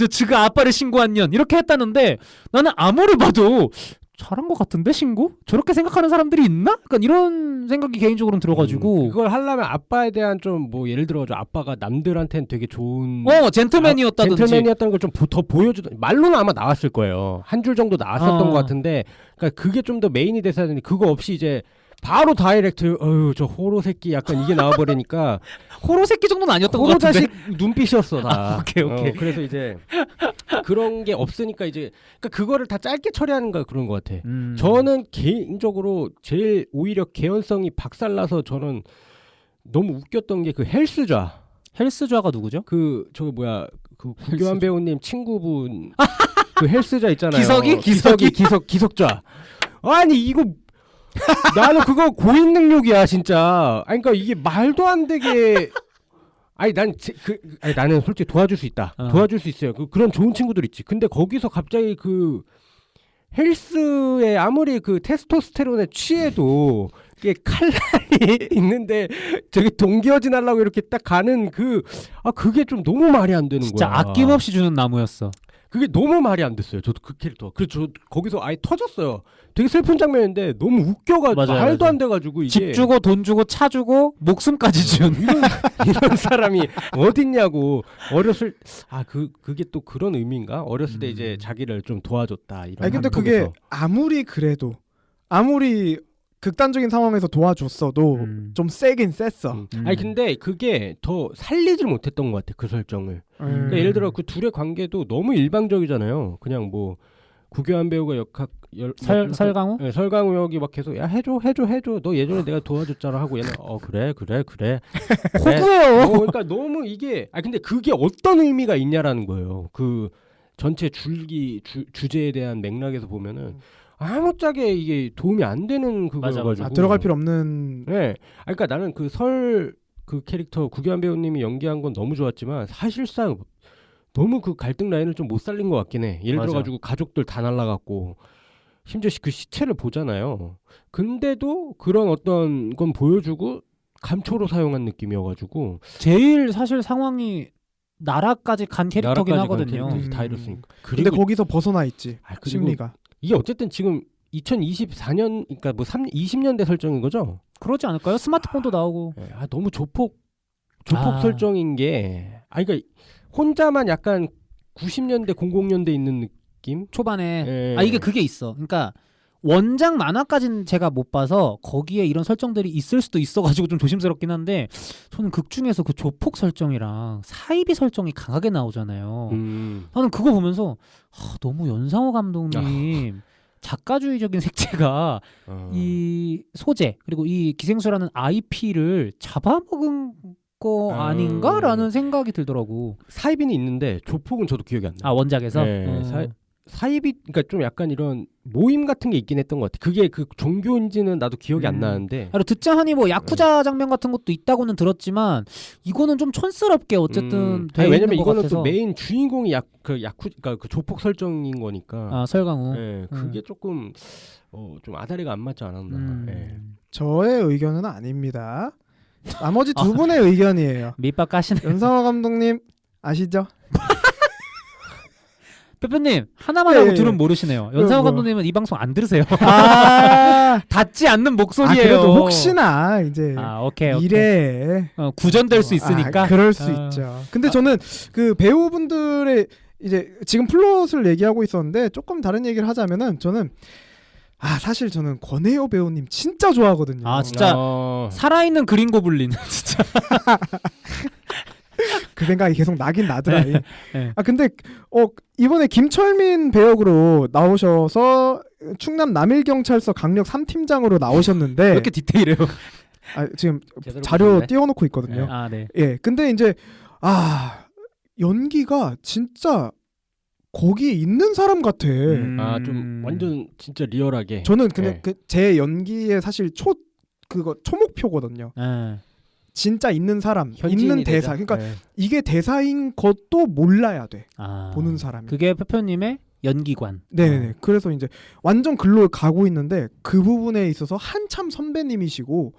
지가 아빠를 신고한 년 이렇게 했다는데 나는 아무리 봐도 잘한 것 같은데 신고? 저렇게 생각하는 사람들이 있나? 약간 이런 생각이 개인적으로는 들어가지고 그걸 하려면 아빠에 대한 좀 뭐 예를 들어 아빠가 남들한테는 되게 좋은 젠틀맨이었다든지 젠틀맨이었다는 걸 좀 더 보여주던 말로는 아마 나왔을 거예요. 한 줄 정도 나왔었던 것 같은데 그러니까 그게 좀 더 메인이 돼서 하더니 그거 없이 이제 바로 다이렉트 저 호로 새끼 약간 이게 나와버리니까 호로 새끼 정도는 아니었던 것 호로 같은데 자식 눈빛이었어 다. 오케이. 그래서 이제 그런 게 없으니까 이제 그러니까 그거를 다 짧게 처리하는 거 그런 것 같아. 저는 개인적으로 제일 오히려 개연성이 박살나서 저는 너무 웃겼던 게 그 헬스좌가 누구죠? 그 구교환 배우님 친구분 그 헬스좌 있잖아요. 기석좌. 아니 이거 나는 그거 고인 능력이야 진짜. 그러니까 이게 말도 안 되게. 나는 솔직히 도와줄 수 있다. 도와줄 수 있어요. 그런 좋은 친구들 있지. 근데 거기서 갑자기 그 헬스에 아무리 그 테스토스테론에 취해도 이게 칼날이 있는데 저기 동기어진 하려고 이렇게 딱 가는 그게 좀 너무 말이 안 되는 진짜 거야. 아낌없이 주는 나무였어. 그게 너무 말이 안 됐어요. 저도 그 캐릭터. 그래서 저 거기서 아예 터졌어요. 되게 슬픈 장면인데 너무 웃겨가지고 말도 안 돼가지고 이게 집 주고 돈 주고 차 주고 목숨까지 준 이런 사람이 어딨냐고. 어렸을 그게 또 그런 의미인가? 어렸을 때 이제 자기를 좀 도와줬다. 이런. 근데 그게 아무리 극단적인 상황에서 도와줬어도 좀 세긴 셌어. 근데 그게 더 살리질 못했던 것 같아 그 설정을. 그러니까 예를 들어 그 둘의 관계도 너무 일방적이잖아요. 그냥 뭐 구교한 배우가 설강우? 네, 설강우 역이 막 계속 야 해줘 너 예전에 내가 도와줬잖아 하고 얘는 그래 호구예요. 그러니까 너무 이게 근데 그게 어떤 의미가 있냐라는 거예요. 그 전체 주제에 대한 맥락에서 보면은 아무짝에 이게 도움이 안 되는 그거여가지고 들어갈 필요 없는. 네, 그러니까 나는 그 캐릭터 구교한 배우님이 연기한 건 너무 좋았지만 사실상 너무 그 갈등 라인을 좀 못 살린 것 같긴 해. 예를 들어가지고 가족들 다 날라갔고 심지어 그 시체를 보잖아요. 근데도 그런 어떤 건 보여주고 감초로 사용한 느낌이어가지고 제일 사실 상황이 나라까지 간 캐릭터긴 하거든요. 다 이렇으니까. 근데 거기서 벗어나 있지. 심리가. 이게 어쨌든 지금 2024년 그러니까 뭐 20년대 설정인 거죠? 그러지 않을까요? 스마트폰도 나오고. 너무 조폭 설정인 게 그러니까 혼자만 약간 90년대 00년대 있는 느낌? 초반에 이게 그게 있어. 그러니까 원작 만화까지는 제가 못 봐서 거기에 이런 설정들이 있을 수도 있어가지고 좀 조심스럽긴 한데 저는 극 중에서 그 조폭 설정이랑 사이비 설정이 강하게 나오잖아요. 나는 그거 보면서 너무 연상호 감독님 작가주의적인 색채가 이 소재 그리고 이 기생수라는 IP를 잡아먹은 거 아닌가라는 생각이 들더라고. 사이비는 있는데 조폭은 저도 기억이 안 나요. 원작에서? 네, 사이비 그러니까 좀 약간 이런 모임 같은 게 있긴 했던 것 같아. 그게 그 종교인지는 나도 기억이 안 나는데. 그리고 듣자 하니 뭐 야쿠자 장면 같은 것도 있다고는 들었지만 이거는 좀 촌스럽게 어쨌든 돼 왜냐면 있는 것 이거는 같아서. 또 메인 주인공이 그러니까 그 조폭 설정인 거니까. 설강우. 네, 그게 조금 좀 아다리가 안 맞지 않았나. 저의 의견은 아닙니다. 나머지 두 분의 의견이에요. 밑밥 까시네. 연상호 감독님 아시죠? 빼빼님 하나만 하고 둘은 모르시네요. 연상호 뭐. 감독님은 이 방송 안 들으세요. 닿지 않는 목소리예요. 그래도 혹시나 이제 오케이. 미래에 구전될 수 있으니까. 그럴 수 있죠. 근데 저는 그 배우분들의 이제 지금 플롯을 얘기하고 있었는데 조금 다른 얘기를 하자면은 저는 사실 저는 권혜여 배우님 진짜 좋아하거든요. 진짜 살아있는 그린 고블린 진짜. 그 생각이 계속 나긴 나더라. 네. 근데 이번에 김철민 배역으로 나오셔서 충남 남일경찰서 강력 3팀장으로 나오셨는데 왜 이렇게 디테일해요? 지금 자료 띄워놓고 있거든요. 네. 근데 이제 연기가 진짜 거기에 있는 사람 같아. 좀 완전 진짜 리얼하게. 저는 그냥 제 연기에 사실 초목표거든요. 진짜 있는 사람, 있는 대사. 되죠. 그러니까 이게 대사인 것도 몰라야 돼. 보는 사람이. 그게 페페님의 연기관. 네네. 그래서 이제 완전 글로 가고 있는데 그 부분에 있어서 한참 선배님이시고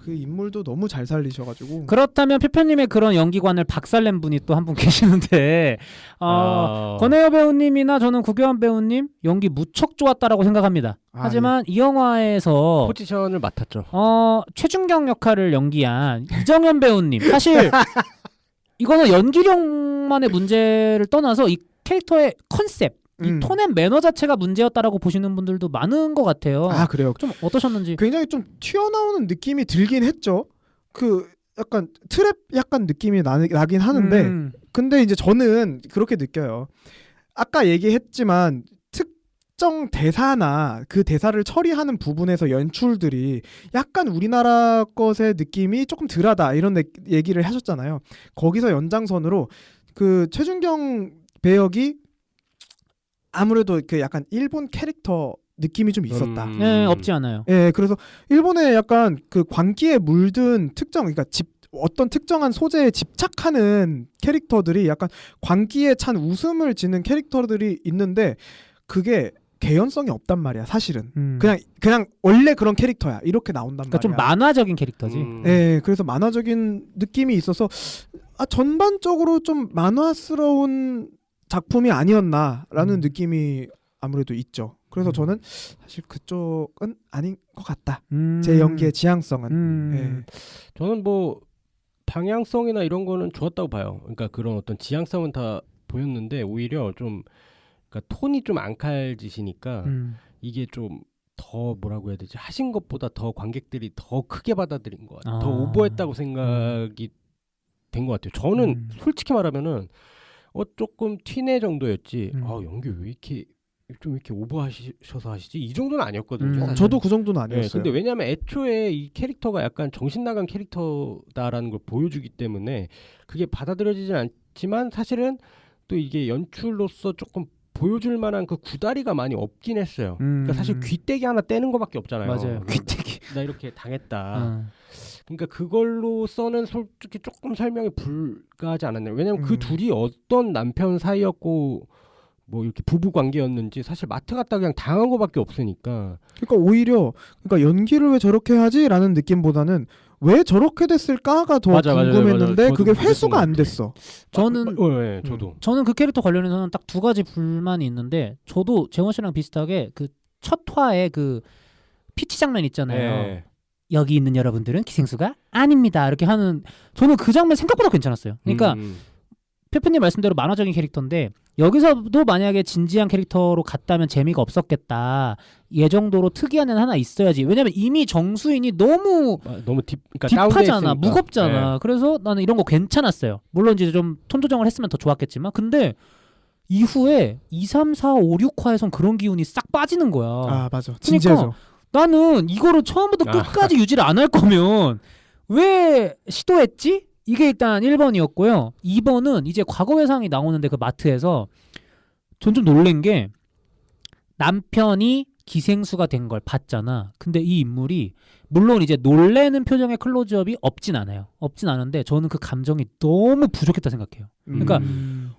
그 인물도 너무 잘 살리셔가지고. 그렇다면 페페님의 그런 연기관을 박살낸 분이 또 한 분 계시는데 권혜여 배우님이나 저는 구교환 배우님 연기 무척 좋았다라고 생각합니다. 하지만 이 영화에서 포지션을 맡았죠. 최준경 역할을 연기한 이정현 배우님 사실 이거는 연기력만의 문제를 떠나서 이 캐릭터의 컨셉 이 톤 앤 매너 자체가 문제였다라고 보시는 분들도 많은 것 같아요. 그래요. 좀 어떠셨는지. 굉장히 좀 튀어나오는 느낌이 들긴 했죠. 그 약간 트랩 약간 느낌이 나긴 하는데 근데 이제 저는 그렇게 느껴요. 아까 얘기했지만 특정 대사나 그 대사를 처리하는 부분에서 연출들이 약간 우리나라 것의 느낌이 조금 덜하다 이런 얘기를 하셨잖아요. 거기서 연장선으로 그 최준경 배역이 아무래도 그 약간 일본 캐릭터 느낌이 좀 있었다. 없지 않아요. 그래서 일본의 약간 그 광기에 물든 그러니까 어떤 특정한 소재에 집착하는 캐릭터들이 약간 광기에 찬 웃음을 지는 캐릭터들이 있는데 그게 개연성이 없단 말이야, 사실은. 그냥 원래 그런 캐릭터야. 이렇게 나온단 그러니까 말이야. 좀 만화적인 캐릭터지. 그래서 만화적인 느낌이 있어서 전반적으로 좀 만화스러운 작품이 아니었나라는 느낌이 아무래도 있죠. 그래서 저는 사실 그쪽은 아닌 것 같다. 제 연기의 지향성은. 저는 뭐 방향성이나 이런 거는 좋았다고 봐요. 그러니까 그런 어떤 지향성은 다 보였는데 오히려 좀 그러니까 톤이 좀 앙칼지시니까 이게 좀 더 뭐라고 해야 되지? 하신 것보다 더 관객들이 더 크게 받아들인 것 같아요. 더 오버했다고 생각이 된 것 같아요. 저는 솔직히 말하면은 조금 튀네 정도였지. 연기 왜 이렇게 좀 이렇게 오버하셔서 하시지 이 정도는 아니었거든요. 사실. 저도 그 정도는 네, 아니었어요. 근데 왜냐하면 애초에 이 캐릭터가 약간 정신 나간 캐릭터다라는 걸 보여주기 때문에 그게 받아들여지진 않지만 사실은 또 이게 연출로서 조금 보여줄 만한 그 구다리가 많이 없긴 했어요. 그러니까 사실 귀때기 하나 떼는 거밖에 없잖아요. 맞아요. 귀때기. 나 이렇게 당했다. 그러니까 그걸로서는 솔직히 조금 설명이 불가하지 않았나요? 왜냐면 그 둘이 어떤 남편 사이였고 뭐 이렇게 부부 관계였는지 사실 마트 갔다 그냥 당한 거밖에 없으니까. 그러니까 오히려 그러니까 연기를 왜 저렇게 하지라는 느낌보다는 왜 저렇게 됐을까가 더 궁금했는데 맞아. 그게 저도 회수가 안 그랬던 됐어. 저는 네, 저도. 저는 그 캐릭터 관련해서는 딱 두 가지 불만이 있는데 저도 재원 씨랑 비슷하게 그 첫 화에 그 피치 장면 있잖아요. 네. 여기 있는 여러분들은 기생수가 아닙니다. 이렇게 하는 저는 그 장면 생각보다 괜찮았어요. 그러니까 페프님 말씀대로 만화적인 캐릭터인데 여기서도 만약에 진지한 캐릭터로 갔다면 재미가 없었겠다. 예 정도로 특이한 애는 하나 있어야지. 왜냐면 이미 정수인이 너무 너무 그러니까 딥하잖아. 무겁잖아. 네. 그래서 나는 이런 거 괜찮았어요. 물론 이제 좀 톤 조정을 했으면 더 좋았겠지만 근데 이후에 2, 3, 4, 5, 6화에선 그런 기운이 싹 빠지는 거야. 아 맞아. 진지해져. 나는 이거를 처음부터 끝까지 유지를 안 할 거면 왜 시도했지? 이게 일단 1번이었고요. 2번은 이제 과거 회상이 나오는데 그 마트에서 전 좀 놀란 게 남편이 기생수가 된 걸 봤잖아. 근데 이 인물이 물론 이제 놀래는 표정의 클로즈업이 없진 않아요. 없진 않은데 저는 그 감정이 너무 부족했다 생각해요. 그러니까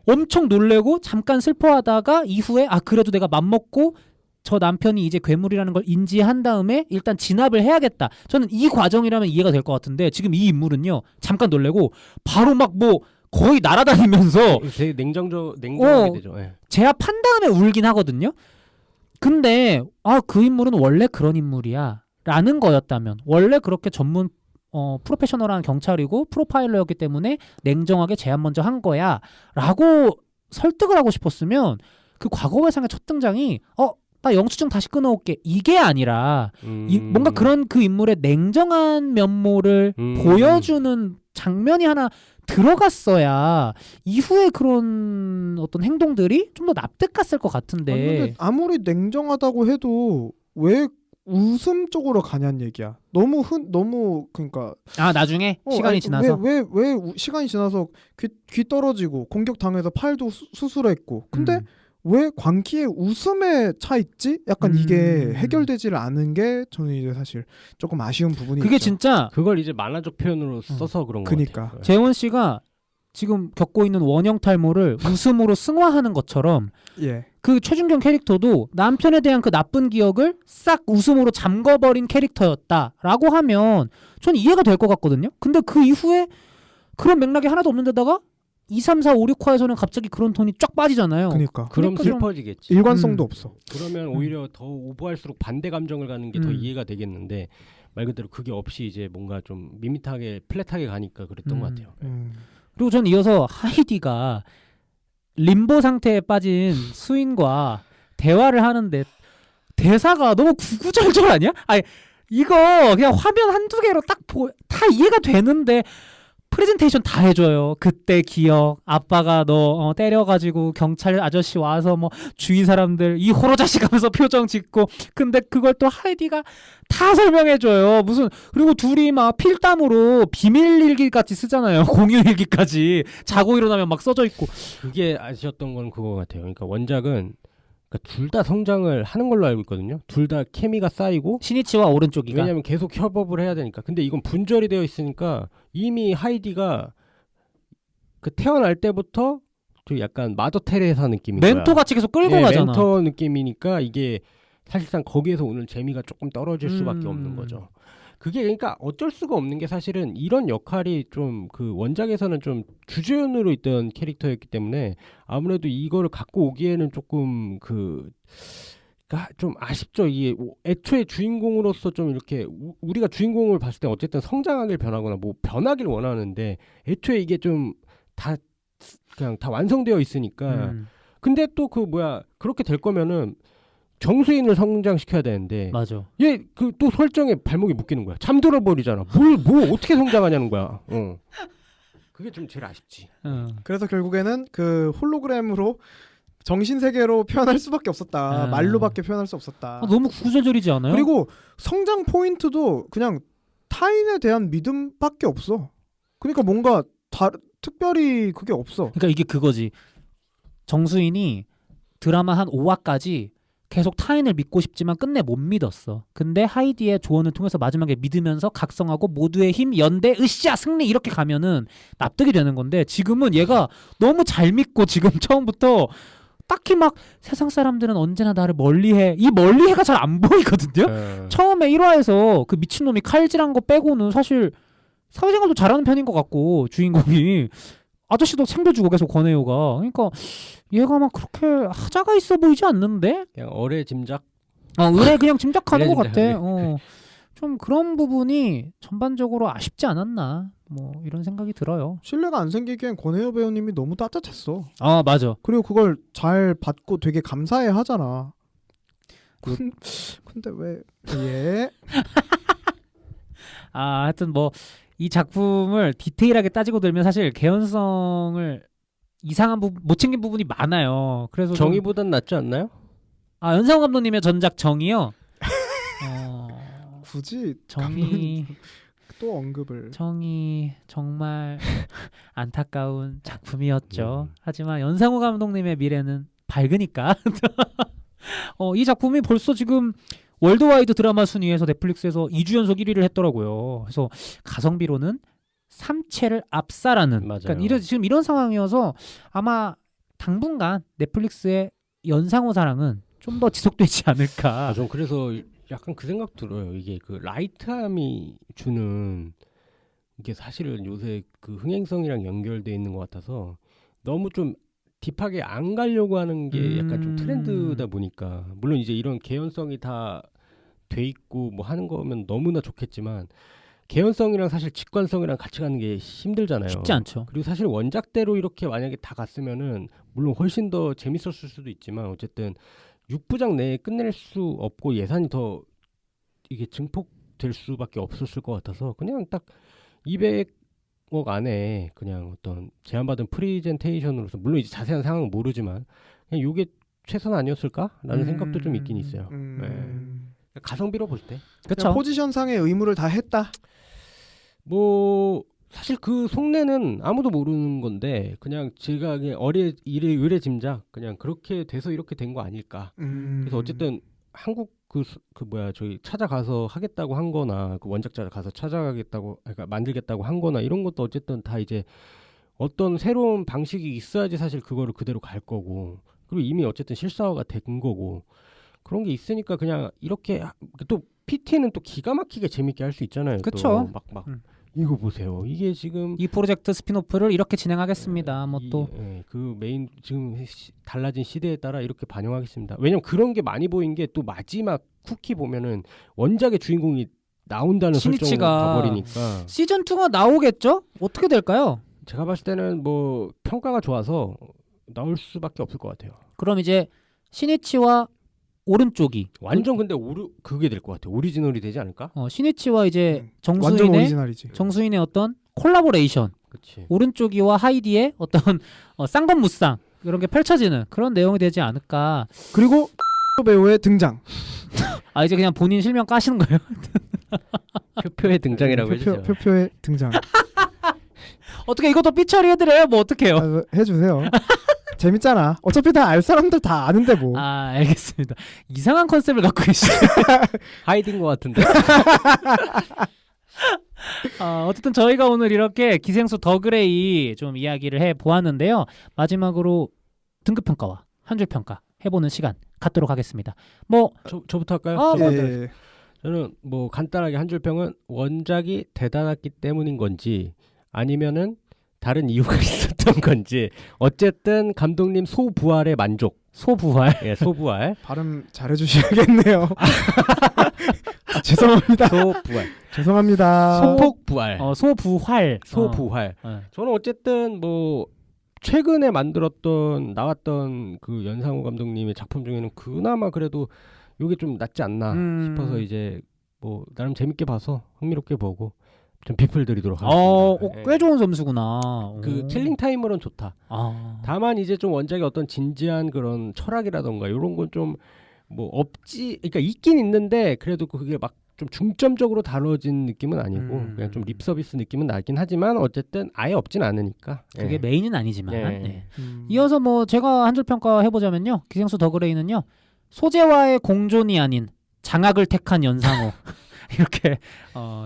엄청 놀래고 잠깐 슬퍼하다가 이후에 아 그래도 내가 맘먹고 저 남편이 이제 괴물이라는 걸 인지한 다음에 일단 진압을 해야겠다. 저는 이 과정이라면 이해가 될 것 같은데 지금 이 인물은요. 잠깐 놀래고 바로 막 뭐 거의 날아다니면서 되게 냉정하게 되죠. 네. 제압한 다음에 울긴 하거든요. 근데 아 그 인물은 원래 그런 인물이야 라는 거였다면 원래 그렇게 전문 프로페셔널한 경찰이고 프로파일러였기 때문에 냉정하게 제압 먼저 한 거야 라고 설득을 하고 싶었으면 그 과거 회상의 첫 등장이 나 영수증 다시 끊어올게 이게 아니라 뭔가 그런 그 인물의 냉정한 면모를 보여주는 장면이 하나 들어갔어야 이후에 그런 어떤 행동들이 좀 더 납득 갔을 것 같은데. 근데 아무리 냉정하다고 해도 왜 웃음 쪽으로 가냐는 얘기야. 너무 그러니까 나중에 시간이 지나서 왜 시간이 지나서 귀 떨어지고 공격 당해서 팔도 수술했고 근데 왜 광기의 웃음에 차 있지? 약간 이게 해결되지를 않은 게 저는 이제 사실 조금 아쉬운 부분이 그게 있죠. 진짜 그걸 이제 만화적 표현으로 써서 그런 거 그러니까. 같아요. 재원 씨가 지금 겪고 있는 원형 탈모를 웃음으로 승화하는 것처럼 예. 그 최준경 캐릭터도 남편에 대한 그 나쁜 기억을 싹 웃음으로 잠궈버린 캐릭터였다라고 하면 전 이해가 될 것 같거든요. 근데 그 이후에 그런 맥락이 하나도 없는 데다가 2, 3, 4, 5, 6화에서는 갑자기 그런 톤이 쫙 빠지잖아요. 그러니까 그럼 좀 슬퍼지겠지. 일관성도 없어. 그러면 오히려 더 오버할수록 반대 감정을 가는 게 더 이해가 되겠는데 말 그대로 그게 없이 이제 뭔가 좀 밋밋하게 플랫하게 가니까 그랬던 것 같아요. 그리고 전 이어서 하이디가 림보 상태에 빠진 수인과 대화를 하는데 대사가 너무 구구절절 아니야? 아니 이거 그냥 화면 한두 개로 딱 다 이해가 되는데 프레젠테이션 다 해줘요. 그때 기억, 아빠가 너 때려가지고 경찰 아저씨 와서 뭐 주위 사람들 이 호로 자식 하면서 표정 짓고 근데 그걸 또 하이디가 다 설명해줘요. 무슨 그리고 둘이 막 필담으로 비밀일기 같이 쓰잖아요. 공유일기까지 자고 일어나면 막 써져 있고 그게 아쉬웠던 건 그거 같아요. 그러니까 원작은 둘 다 성장을 하는 걸로 알고 있거든요. 둘 다 케미가 쌓이고 시니치와 오른쪽이가 왜냐면 계속 협업을 해야 되니까. 근데 이건 분절이 되어 있으니까 이미 하이디가 그 태어날 때부터 좀 약간 마더 테레사 느낌인 거야. 멘토같이 계속 끌고 가잖아. 멘토 느낌이니까 이게 사실상 거기에서 오는 재미가 조금 떨어질 수밖에 없는 거죠. 그게 그러니까 어쩔 수가 없는 게 사실은 이런 역할이 좀 그 원작에서는 좀 주제연으로 있던 캐릭터였기 때문에 아무래도 이거를 갖고 오기에는 조금 좀 아쉽죠. 이게 애초에 주인공으로서 좀 이렇게 우리가 주인공을 봤을 때 어쨌든 성장하길 변하거나 뭐 변하길 원하는데 애초에 이게 좀 그냥 다 완성되어 있으니까 근데 또 그렇게 될 거면은 정수인을 성장시켜야 되는데 맞아. 얘 그 또 설정에 발목이 묶이는 거야. 잠들어 버리잖아. 뭘 어떻게 성장하냐는 거야. 그게 좀 제일 아쉽지. 그래서 결국에는 그 홀로그램으로 정신 세계로 표현할 수밖에 없었다. 아. 말로밖에 표현할 수 없었다. 너무 구구절절이지 않아요? 그리고 성장 포인트도 그냥 타인에 대한 믿음밖에 없어. 그러니까 뭔가 특별히 그게 없어. 그러니까 이게 그거지. 정수인이 드라마 한 5화까지 계속 타인을 믿고 싶지만 끝내 못 믿었어. 근데 하이디의 조언을 통해서 마지막에 믿으면서 각성하고 모두의 힘, 연대, 으쌰, 승리 이렇게 가면은 납득이 되는 건데 지금은 얘가 너무 잘 믿고 지금 처음부터 딱히 막 세상 사람들은 언제나 나를 멀리해. 이 멀리해가 잘 안 보이거든요. 처음에 1화에서 그 미친놈이 칼질한 거 빼고는 사실 사회생활도 잘하는 편인 것 같고 주인공이 아저씨도 챙겨주고 계속 권혜요가. 그러니까 얘가 막 그렇게 하자가 있어 보이지 않는데? 그냥 어뢰 짐작. 의뢰 그냥 짐작하는 의뢰 것 같아. 짐작. 좀 그런 부분이 전반적으로 아쉽지 않았나 뭐 이런 생각이 들어요. 신뢰가 안 생기기엔 권혜여 배우님이 너무 따뜻했어. 아 맞아. 그리고 그걸 잘 받고 되게 감사해 하잖아. 근데 왜 예? 하여튼 뭐 이 작품을 디테일하게 따지고 들면 사실 개연성을 이상한 부분 못 챙긴 부분이 많아요. 그래서 정의보단 낫지 않나요? 연상호 감독님의 전작 정의요. 굳이 정의 또 언급을. 정의 정말 안타까운 작품이었죠. 하지만 연상호 감독님의 미래는 밝으니까. 이 작품이 벌써 지금 월드와이드 드라마 순위에서 넷플릭스에서 2주 연속 1위를 했더라고요. 그래서 가성비로는 3채를 압살하는. 맞아요. 그러니까 지금 이런 상황이어서 아마 당분간 넷플릭스의 연상호 사랑은 좀 더 지속되지 않을까. 전 그래서 약간 그 생각 들어요. 이게 그 라이트함이 주는 이게 사실은 요새 그 흥행성이랑 연결돼 있는 것 같아서 너무 좀 딥하게 안 가려고 하는 게 약간 좀 트렌드다 보니까 물론 이제 이런 개연성이 다 돼 있고 뭐 하는 거면 너무나 좋겠지만 개연성이랑 사실 직관성이랑 같이 가는 게 힘들잖아요. 쉽지 않죠. 그리고 사실 원작대로 이렇게 만약에 다 갔으면은 물론 훨씬 더 재밌었을 수도 있지만 어쨌든 6부작 내에 끝낼 수 없고 예산이 더 이게 증폭될 수밖에 없었을 것 같아서 그냥 딱 200억 안에 그냥 어떤 제안받은 프리젠테이션으로서 물론 이제 자세한 상황은 모르지만 그냥 이게 최선 아니었을까라는 생각도 좀 있긴 있어요. 가성비로 볼 때. 그렇죠. 포지션상의 의무를 다 했다. 뭐 사실 그 속내는 아무도 모르는 건데 그냥 제가 그냥 의뢰 짐작 그냥 그렇게 돼서 이렇게 된 거 아닐까. 그래서 어쨌든 한국 저희 찾아가서 하겠다고 한 거나 그 원작자 가서 찾아가겠다고 그러니까 만들겠다고 한 거나 이런 것도 어쨌든 다 이제 어떤 새로운 방식이 있어야지 사실 그거를 그대로 갈 거고 그리고 이미 어쨌든 실사화가 된 거고 그런 게 있으니까 그냥 이렇게 또 PT는 또 기가 막히게 재밌게 할 수 있잖아요. 그쵸. 막 이거 보세요. 이게 지금 이 프로젝트 스피노프를 이렇게 진행하겠습니다. 뭐 또 그 메인 지금 달라진 시대에 따라 이렇게 반영하겠습니다. 왜냐면 그런 게 많이 보인 게 또 마지막 쿠키 보면은 원작의 주인공이 나온다는 설정으로 신이치가 가버리니까 시즌 2가 나오겠죠? 어떻게 될까요? 제가 봤을 때는 뭐 평가가 좋아서 나올 수밖에 없을 것 같아요. 그럼 이제 신이치와 오른쪽이 완전 근데 그게 될 것 같아요. 오리지널이 되지 않을까? 신이치와 이제 완전 정수인의 오리지널이지. 어떤 콜라보레이션 그렇지. 오른쪽이와 하이디의 어떤 쌍검무쌍 이런 게 펼쳐지는 그런 내용이 되지 않을까. 그리고 배우의 등장. 이제 그냥 본인 실명 까시는 거예요? 표표의 등장이라고 해주세요. 표표의 등장. 어떻게 이것도 삐처리 해드려요? 뭐 어떡해요? 해주세요. 재밌잖아. 어차피 다 알 사람들 다 아는데 뭐. 알겠습니다. 이상한 컨셉을 갖고 계시죠. 하이딘 것 같은데. 어쨌든 저희가 오늘 이렇게 기생수 더 그레이 좀 이야기를 해보았는데요. 마지막으로 등급평가와 한 줄 평가 해보는 시간 갖도록 하겠습니다. 뭐 저부터 할까요? 예. 저는 뭐 간단하게 한 줄 평은 원작이 대단했기 때문인 건지 아니면은 다른 이유가 있었던 건지 어쨌든 감독님 소부활의 만족. 소부활. 예, 소부활. 발음 잘해주셔야겠네요. 죄송합니다. 소부활. 죄송합니다. 소폭부활. 소부활. 소부활. 저는 어쨌든 뭐 최근에 나왔던 그 연상호 감독님의 작품 중에는 그나마 그래도 이게 좀 낫지 않나 싶어서 이제 뭐 나름 재밌게 봐서 흥미롭게 보고 좀 비플 드리도록 하겠습니다. 꽤 좋은 점수구나. 그 오. 킬링 타임으로는 좋다. 아. 다만 이제 좀 원작의 어떤 진지한 그런 철학이라던가 이런 건 좀 뭐 없지, 그러니까 있긴 있는데 그래도 그게 막 좀 중점적으로 다뤄진 느낌은 아니고 그냥 좀 립 서비스 느낌은 나긴 하지만 어쨌든 아예 없진 않으니까. 그게 예. 메인은 아니지만. 예. 네. 이어서 뭐 제가 한 줄 평가 해보자면요. 기생수 더그레이는요. 소재와의 공존이 아닌 장악을 택한 연상호 이렇게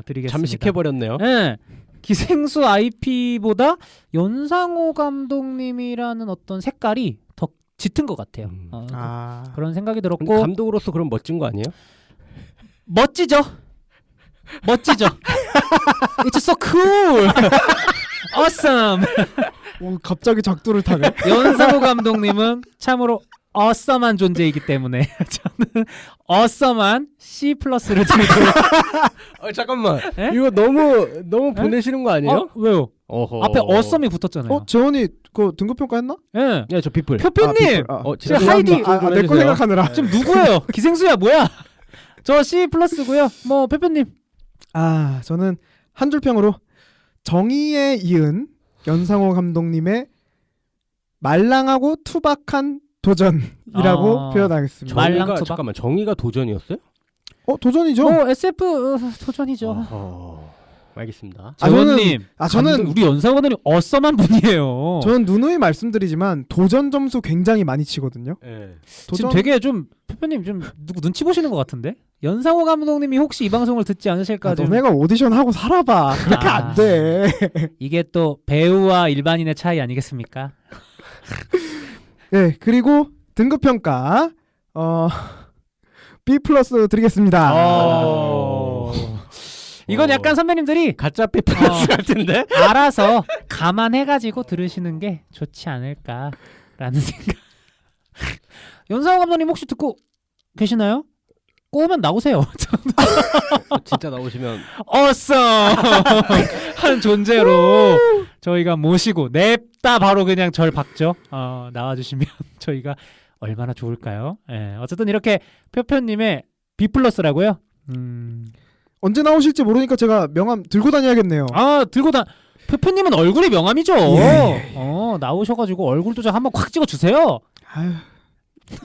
드리겠습니다. 잠식해버렸네요. 네. 기생수 IP보다 연상호 감독님이라는 어떤 색깔이 더 짙은 것 같아요. 그런 생각이 근데 들었고 감독으로서 그럼 멋진 거 아니에요? 멋지죠. It's so cool. Awesome. 오, 갑자기 작두를 타네. 연상호 감독님은 참으로 어썸한 존재이기 때문에 저는 어썸한 C 플러스를 드리도록. 잠깐만. 에? 이거 너무 보내시는 거 아니에요? 왜요? 어허. 앞에 어썸이 붙었잖아요. 재원이 그 등급 평가했나? 예. 네, 저 비플. 표표님 진짜 제 하이디 좀 내 거 해주세요. 생각하느라. 지금 누구예요? 기생수야 뭐야? 저 C 플러스고요. 뭐 표표님. 저는 한 줄 평으로 정의에 이은 연상호 감독님의 말랑하고 투박한 도전이라고 표현하겠습니다. 말랑투박? 잠깐만, 정의가 도전이었어요? 도전이죠. 뭐 SF 도전이죠. 어허. 알겠습니다. 재원님, 저는 우리 연상호는 어썸한 분이에요. 저는 누누이 말씀드리지만 도전 점수 굉장히 많이 치거든요. 네. 지금 되게 좀 표표님 좀 누구 눈치 보시는 것 같은데? 연상호 감독님이 혹시 이 방송을 듣지 않으실까? 좀 너네가 오디션 하고 살아봐. 그렇게 안 돼. 이게 또 배우와 일반인의 차이 아니겠습니까? 네, 그리고 등급 평가 B 플러스 드리겠습니다. 이건 약간 선배님들이 가짜 B 플러스 같은데? 알아서 감안해가지고 들으시는 게 좋지 않을까라는 생각. 연상호 감독님 혹시 듣고 계시나요? 꼬우면 나오세요. 진짜 나오시면 어썸 한 존재로 저희가 모시고 냅다 바로 그냥 절 박죠. 나와주시면 저희가 얼마나 좋을까요? 예, 어쨌든 이렇게 표표님의 B 플러스라고요. 언제 나오실지 모르니까 제가 명함 들고 다녀야겠네요. 들고 표표님은 얼굴이 명함이죠. 예. 나오셔가지고 얼굴도 좀 한번 콱 찍어 주세요. 아유,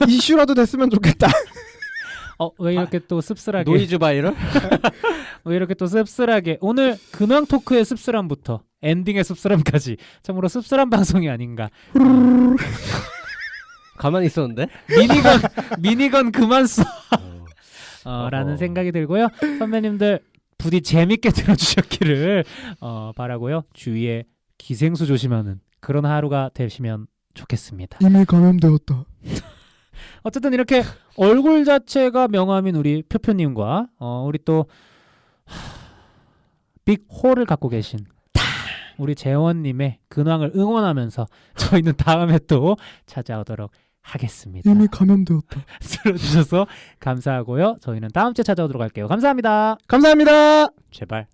이슈라도 됐으면 좋겠다. 왜 이렇게 또 씁쓸하게? 노이즈 바이럴? 왜 이렇게 또 씁쓸하게? 오늘 근황 토크의 씁쓸함부터 엔딩의 씁쓸함까지 참으로 씁쓸한 방송이 아닌가. 가만히 있었는데? 미니건 그만 써. 라는 생각이 들고요. 선배님들 부디 재밌게 들어주셨기를 바라고요. 주위에 기생수 조심하는 그런 하루가 되시면 좋겠습니다. 이미 감염되었다. 어쨌든 이렇게 얼굴 자체가 명함인 우리 표표님과 우리 또 빅홀을 갖고 계신 우리 재원님의 근황을 응원하면서 저희는 다음에 또 찾아오도록 하겠습니다. 이미 감염되었다. 들어주셔서 감사하고요. 저희는 다음 주에 찾아오도록 할게요. 감사합니다. 감사합니다. 제발.